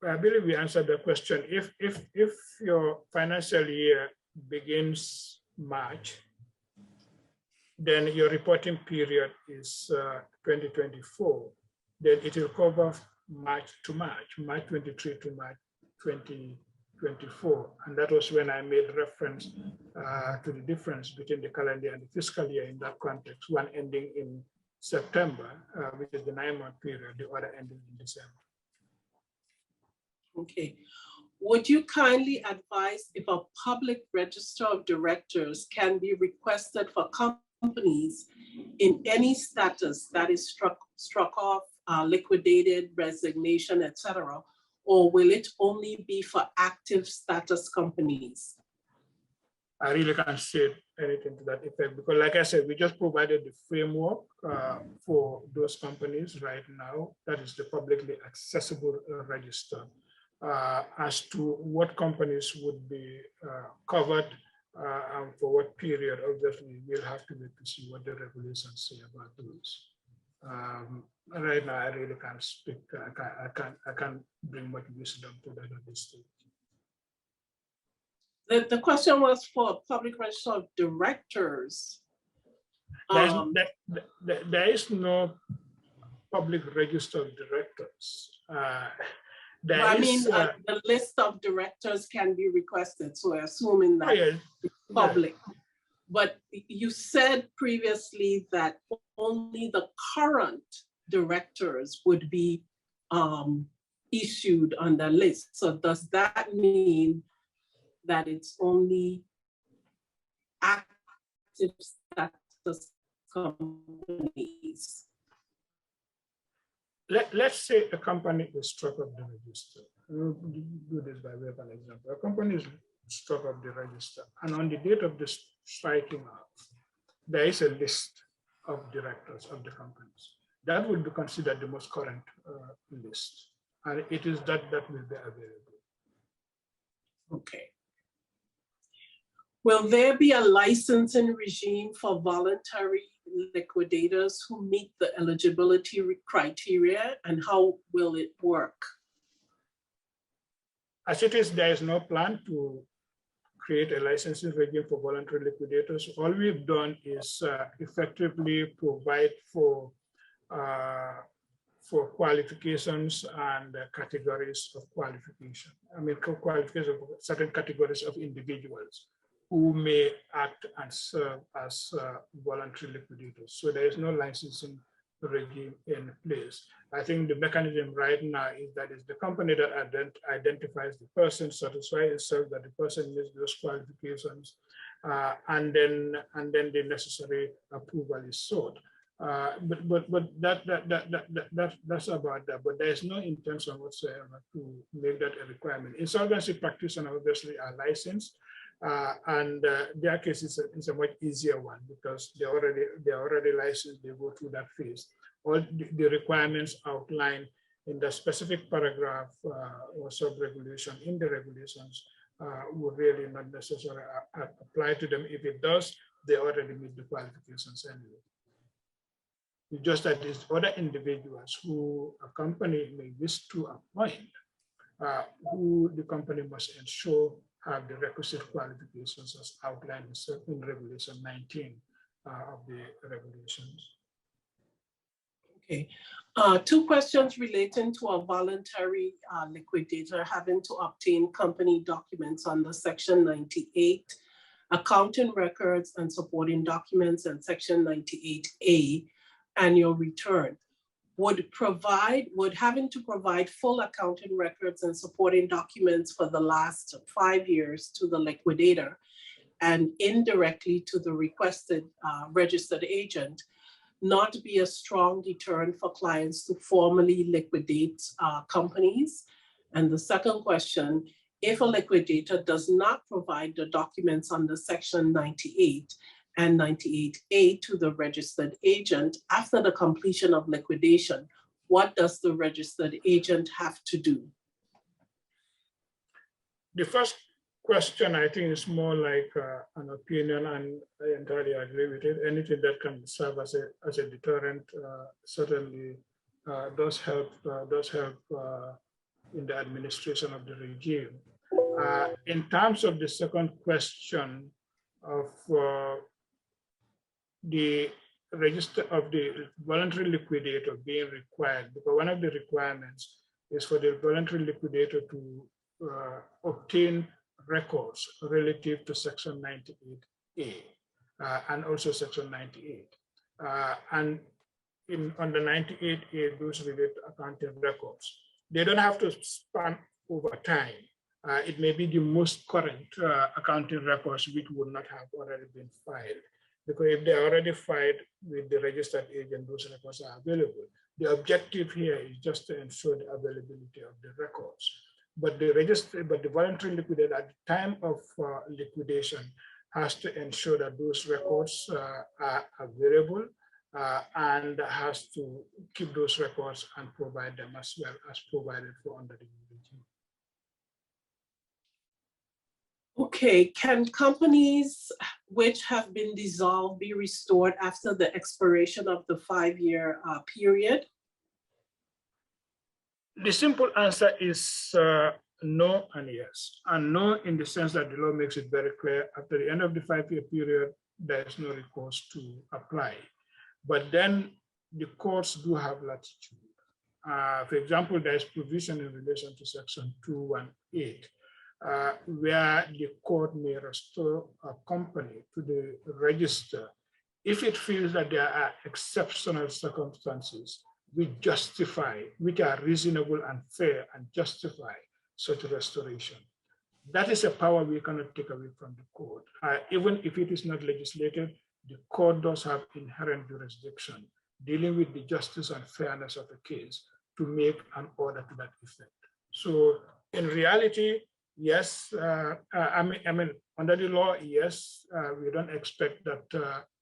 I believe we answered the question. If your financial year begins March, then your reporting period is 2024. Then it will cover March to March, March 23 to March 2024. And that was when I made reference to the difference between the calendar and the fiscal year in that context, one ending in September, which is the 9-month period, the other ending in December. Okay. would you kindly advise if a public register of directors can be requested for companies in any status that is struck off, liquidated, resignation, etc., or will it only be for active status companies? I really can't say anything to that effect because, like I said, we just provided the framework for those companies right now. That is the publicly accessible register. As to what companies would be covered and for what period, obviously, we'll have to wait to see what the regulations say about those. Right now, I really can't speak. I can't bring much wisdom to that at this stage. The question was for public register of directors. There is no public register of directors. The list of directors can be requested, so assuming that it's public. Yeah. But you said previously that only the current directors would be issued on the list. So does that mean that it's only active status companies? Let's say a company is struck off the register. We'll do this by way of an example. A company is struck off the register, and on the date of the striking off, there is a list of directors of the companies. That would be considered the most current list, and it is that will be available. Okay. Will there be a licensing regime for voluntary liquidators who meet the eligibility criteria, and how will it work? As it is, there is no plan to create a licensing regime for voluntary liquidators. All we've done is effectively provide for qualifications and categories of qualification. I mean, qualifications of certain categories of individuals who may act and serve as voluntary liquidators. So there is no licensing regime in place. I think the mechanism right now is that it's the company that identifies the person, satisfies itself that the person meets those qualifications, and then the necessary approval is sought. But that's about that. But there is no intention whatsoever to make that a requirement. Insolvency practitioners obviously are licensed. And their case is a much easier one because they're already licensed. They go through that phase. All the requirements outlined in the specific paragraph or sub-regulation in the regulations would really not necessarily apply to them. If it does, they already meet the qualifications anyway. It's just that these other individuals who a company may wish to appoint, who the company must ensure have the requisite qualifications as outlined in Regulation 19 of the regulations. Okay. Two questions relating to a voluntary liquidator having to obtain company documents under Section 98, accounting records and supporting documents, and Section 98A, annual return. Would having to provide full accounting records and supporting documents for the last 5 years to the liquidator and indirectly to the requested registered agent not be a strong deterrent for clients to formally liquidate companies? And the second question, if a liquidator does not provide the documents under Section 98 and 98A to the registered agent after the completion of liquidation, what does the registered agent have to do? The first question, I think, is more like an opinion, and I entirely agree with it. Anything that can serve as a deterrent certainly does help in the administration of the regime. In terms of the second question of the register of the voluntary liquidator being required, because one of the requirements is for the voluntary liquidator to obtain records relative to Section 98A and also Section 98. And under 98A, those relate to accounting records. They don't have to span over time. It may be the most current accounting records which would not have already been filed. Because if they're already filed with the registered agent, those records are available. The objective here is just to ensure the availability of the records. But the voluntary liquidator at the time of liquidation has to ensure that those records are available and has to keep those records and provide them as well as provided for under the regime. Okay, can companies which have been dissolved be restored after the expiration of the 5-year period? The simple answer is no and yes. And no in the sense that the law makes it very clear, after the end of the 5-year period, there is no recourse to apply. But then the courts do have latitude. For example, there is provision in relation to section 218, where the court may restore a company to the register if it feels that there are exceptional circumstances which are reasonable and fair and justify such restoration. That is a power we cannot take away from the court. Even if it is not legislated, the court does have inherent jurisdiction dealing with the justice and fairness of a case to make an order to that effect. So in reality, yes, I mean, under the law, yes, we don't expect that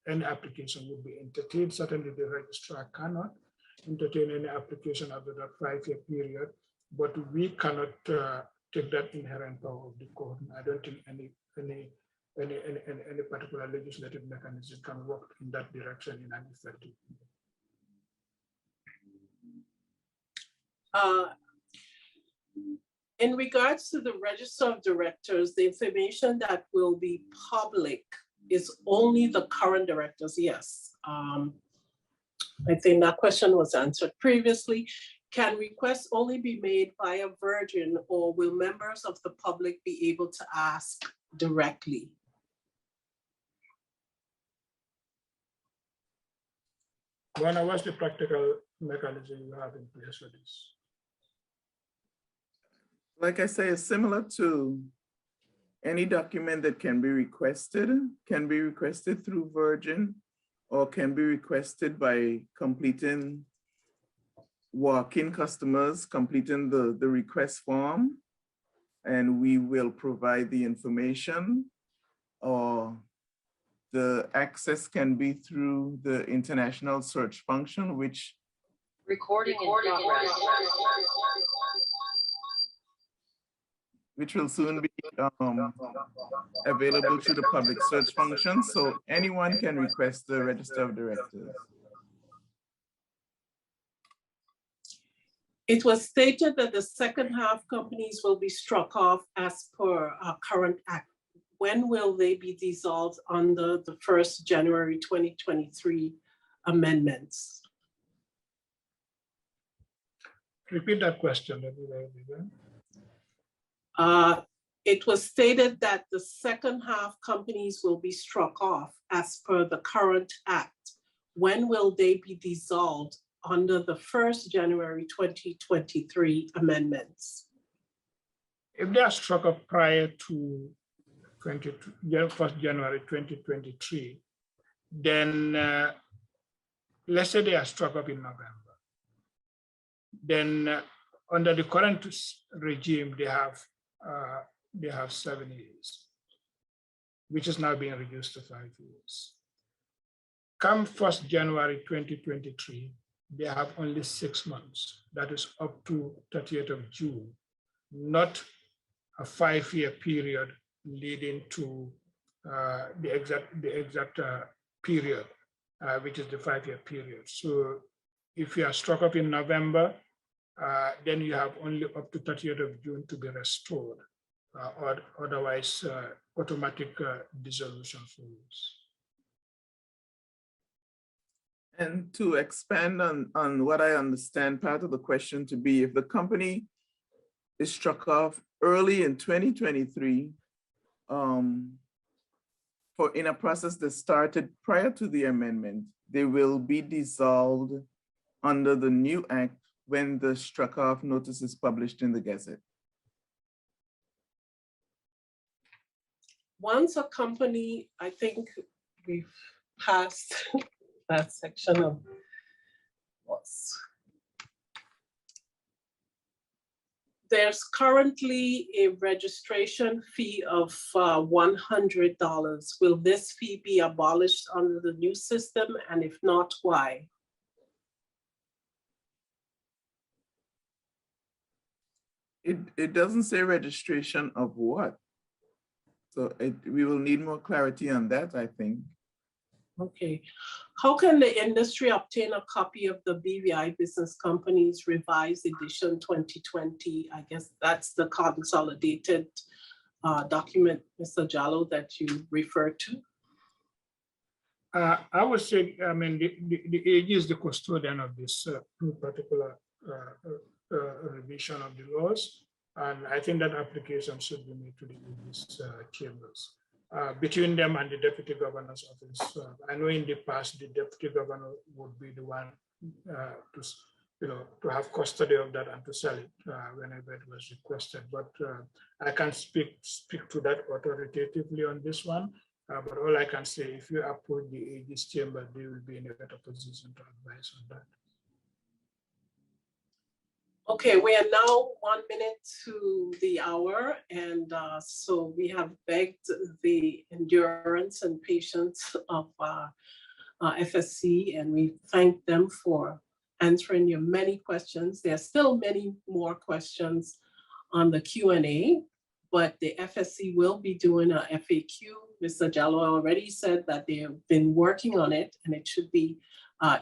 any application would be entertained. Certainly the registrar cannot entertain any application after that 5-year period, but we cannot take that inherent power of the court. I don't think any particular legislative mechanism can work in that direction in an effective way. In regards to the register of directors, the information that will be public is only the current directors, yes. I think that question was answered previously. Can requests only be made via Virgin, or will members of the public be able to ask directly? Buena, what's the practical mechanism you have in place for this? Like I say, it's similar to any document that can be requested through Virgin, or can be requested by completing walk-in customers, completing the request form, and we will provide the information, or the access can be through the international search function, which which will soon be available to the public search function. So anyone can request the register of directors. It was stated that the second half companies will be struck off as per our current act. When will they be dissolved under the 1st January 2023 amendments? Repeat that question. It was stated that the second half companies will be struck off as per the current act. When will they be dissolved under the 1st January 2023 amendments? If they are struck off prior to 1st January 2023, then let's say they are struck off in November. Then under the current regime, they have 7 years, which is now being reduced to 5 years. Come 1st January 2023, they have only 6 months. That is up to 30th of June, not a 5-year period leading to the exact period, which is the 5-year period. So if you are struck up in November, then you have only up to 30th of June to be restored, or otherwise automatic dissolution follows. And to expand on what I understand part of the question to be, if the company is struck off early in 2023, in a process that started prior to the amendment, they will be dissolved under the new act when the struck off notice is published in the Gazette. once a company, I think we've passed that section of what's. There's currently a registration fee of $100. Will this fee be abolished under the new system? And if not, why? It doesn't say registration of what. So we will need more clarity on that, I think. Okay. How can the industry obtain a copy of the BVI Business Companies Revised Edition 2020? I guess that's the consolidated document, Mr. Jallo, that you referred to. I would say, I mean, the AG is the custodian of this particular revision of the laws. And I think that application should be made to the AG's chambers. Between them and the Deputy Governor's office. I know in the past, the Deputy Governor would be the one to have custody of that and to sell it whenever it was requested. But I can't speak to that authoritatively on this one. But all I can say, if you approach the AG's chamber, they will be in a better position to advise on that. Okay, we are now 1 minute to the hour, and so we have begged the endurance and patience of FSC, and we thank them for answering your many questions. There are still many more questions on the Q&A, but the FSC will be doing a FAQ. Mr. Jallo already said that they have been working on it, and it should be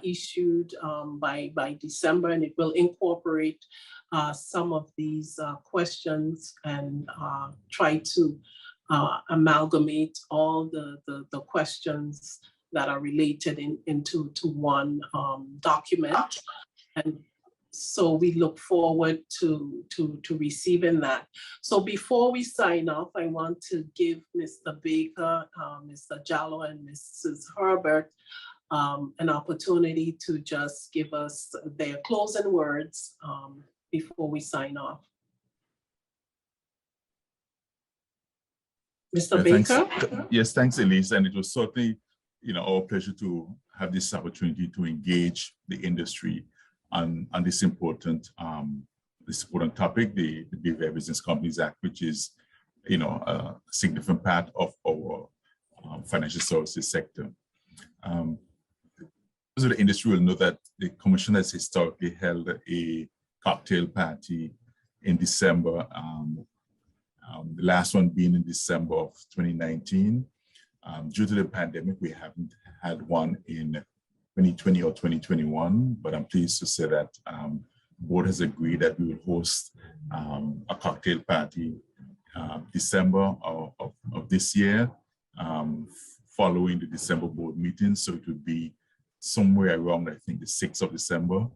issued by December, and it will incorporate some of these questions and try to amalgamate all the questions that are related into one document. And so we look forward to receiving that. So before we sign off, I want to give Mr. Baker, Mr. Jallo, and Mrs. Herbert an opportunity to just give us their closing words before we sign off. Mr. Baker? Thanks. Yes, thanks, Elise. And it was certainly, our pleasure to have this opportunity to engage the industry on this important topic, the BVI Business Companies Act, which is, a significant part of our financial services sector. Those of the industry will know that the Commission has historically held a cocktail party in December, the last one being in December of 2019. Due to the pandemic, we haven't had one in 2020 or 2021, but I'm pleased to say that the board has agreed that we will host a cocktail party December of this year, following the December board meeting. So it would be somewhere around, I think, the 6th of December.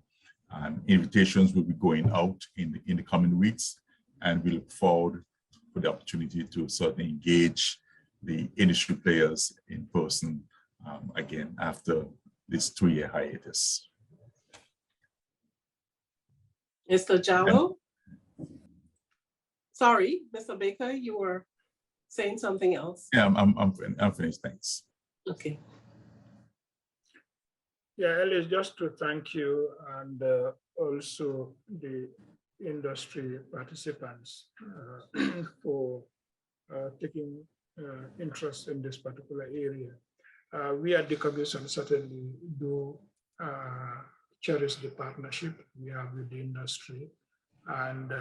Invitations will be going out in the coming weeks, and we look forward for the opportunity to certainly engage the industry players in person again after this 2-year hiatus. Mr. Jallo? Sorry, Mr. Baker, you were saying something else. Yeah, I'm finished, thanks. Okay. Yeah, Ellis, just to thank you and also the industry participants for taking interest in this particular area. We at the Commission certainly do cherish the partnership we have with the industry, and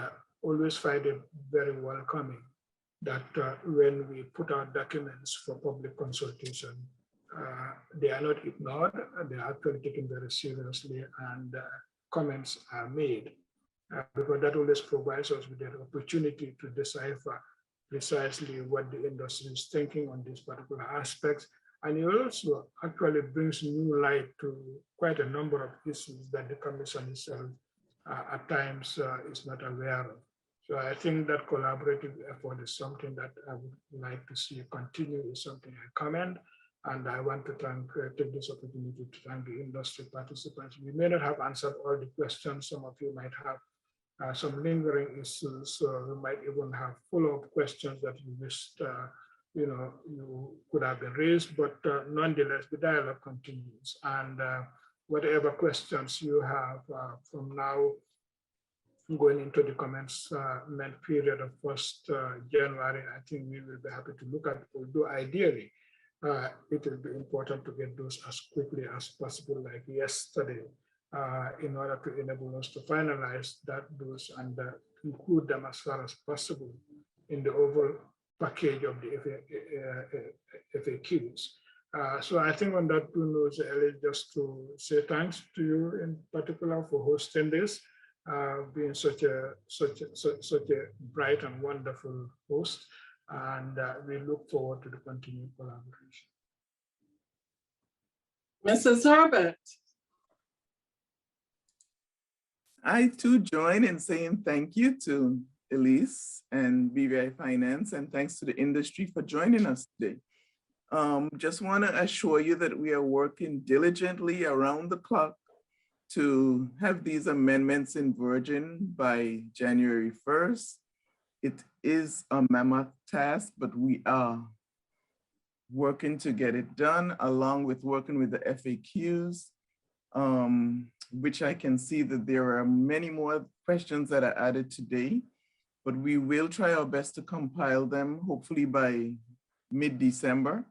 always find it very welcoming that when we put out documents for public consultation, they are not ignored, they are actually taken very seriously, and comments are made, because that always provides us with the opportunity to decipher precisely what the industry is thinking on these particular aspects. And it also actually brings new light to quite a number of issues that the Commission itself at times is not aware of. So I think that collaborative effort is something that I would like to see continue, is something I commend. And I want to take this opportunity to thank the industry participants. We may not have answered all the questions. Some of you might have some lingering issues. We might even have follow-up questions that you wished you could have been raised, but nonetheless, the dialogue continues. And whatever questions you have from now going into the commencement period of 1st January, I think we will be happy to look at, although ideally, it will be important to get those as quickly as possible, like yesterday, in order to enable us to finalize those and include them as far as possible in the overall package of the FAQs. So I think on that note, Ellie, just to say thanks to you in particular for hosting this, being such a bright and wonderful host, and we look forward to the continued collaboration. Mrs. Herbert. I too join in saying thank you to Elise and BVI Finance, and thanks to the industry for joining us today. Just want to assure you that we are working diligently around the clock to have these amendments in Virgin by January 1st. It is a mammoth task, but we are working to get it done, along with working with the FAQs, which I can see that there are many more questions that are added today, but we will try our best to compile them, hopefully by mid-December.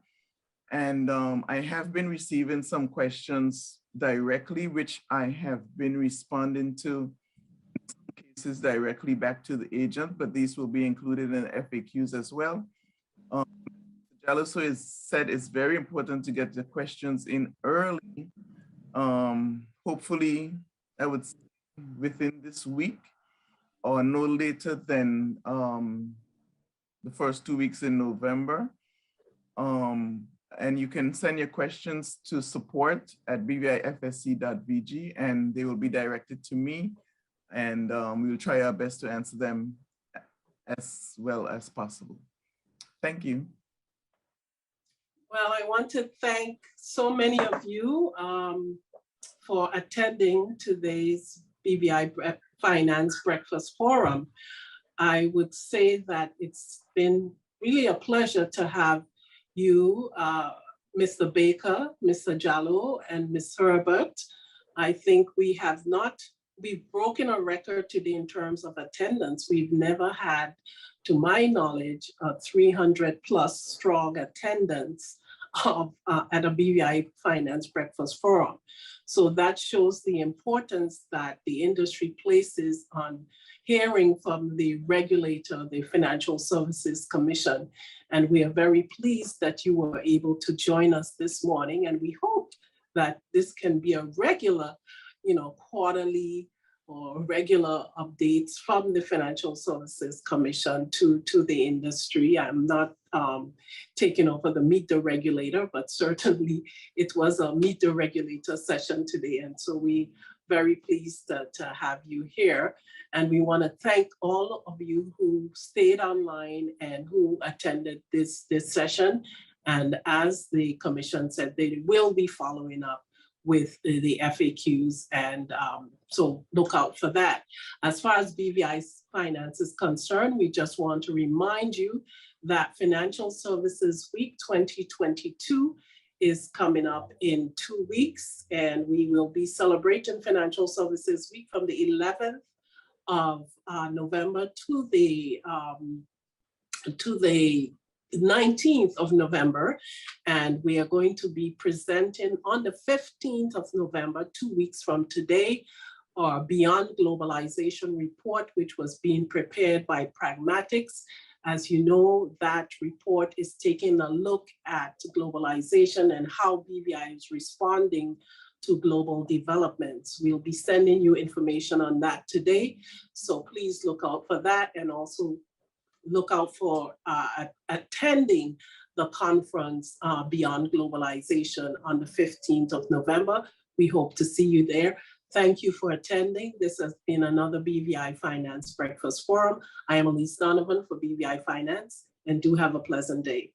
And I have been receiving some questions directly, which I have been responding to in some cases directly back to the agent, but these will be included in FAQs as well. Jaloso has said it's very important to get the questions in early. Hopefully, I would say within this week or no later than the first 2 weeks in November. And you can send your questions to support@bvifsc.vg, and they will be directed to me, and we will try our best to answer them as well as possible. Thank you. Well, I want to thank so many of you for attending today's BVI Finance Breakfast Forum. I would say that it's been really a pleasure to have you, Mr. Baker, Mr. Jallo, and Ms. Herbert. I think we've broken a record today in terms of attendance. We've never had, to my knowledge, a 300+ strong attendance at a BVI Finance Breakfast Forum. So that shows the importance that the industry places on hearing from the regulator, the Financial Services Commission. And we are very pleased that you were able to join us this morning. And we hope that this can be a regular, quarterly or regular updates from the Financial Services Commission to the industry. I'm not taking over the Meet the Regulator, but certainly it was a Meet the Regulator session today. And so we very pleased to have you here. And we want to thank all of you who stayed online and who attended this session. And as the Commission said, they will be following up with the FAQs, and so look out for that. As far as BVI Finance is concerned, we just want to remind you that Financial Services Week 2022 is coming up in 2 weeks, and we will be celebrating Financial Services Week from the 11th of November to the 19th of November, and we are going to be presenting on the 15th of November, 2 weeks from today, our Beyond Globalization report, which was being prepared by Pragmatics. As you know, that report is taking a look at globalization and how BVI is responding to global developments. We'll be sending you information on that today, so please look out for that, and also look out for attending the conference Beyond Globalization on the 15th of November. We hope to see you there. Thank you for attending. This has been another BVI Finance Breakfast Forum. I am Elise Donovan for BVI Finance, and do have a pleasant day.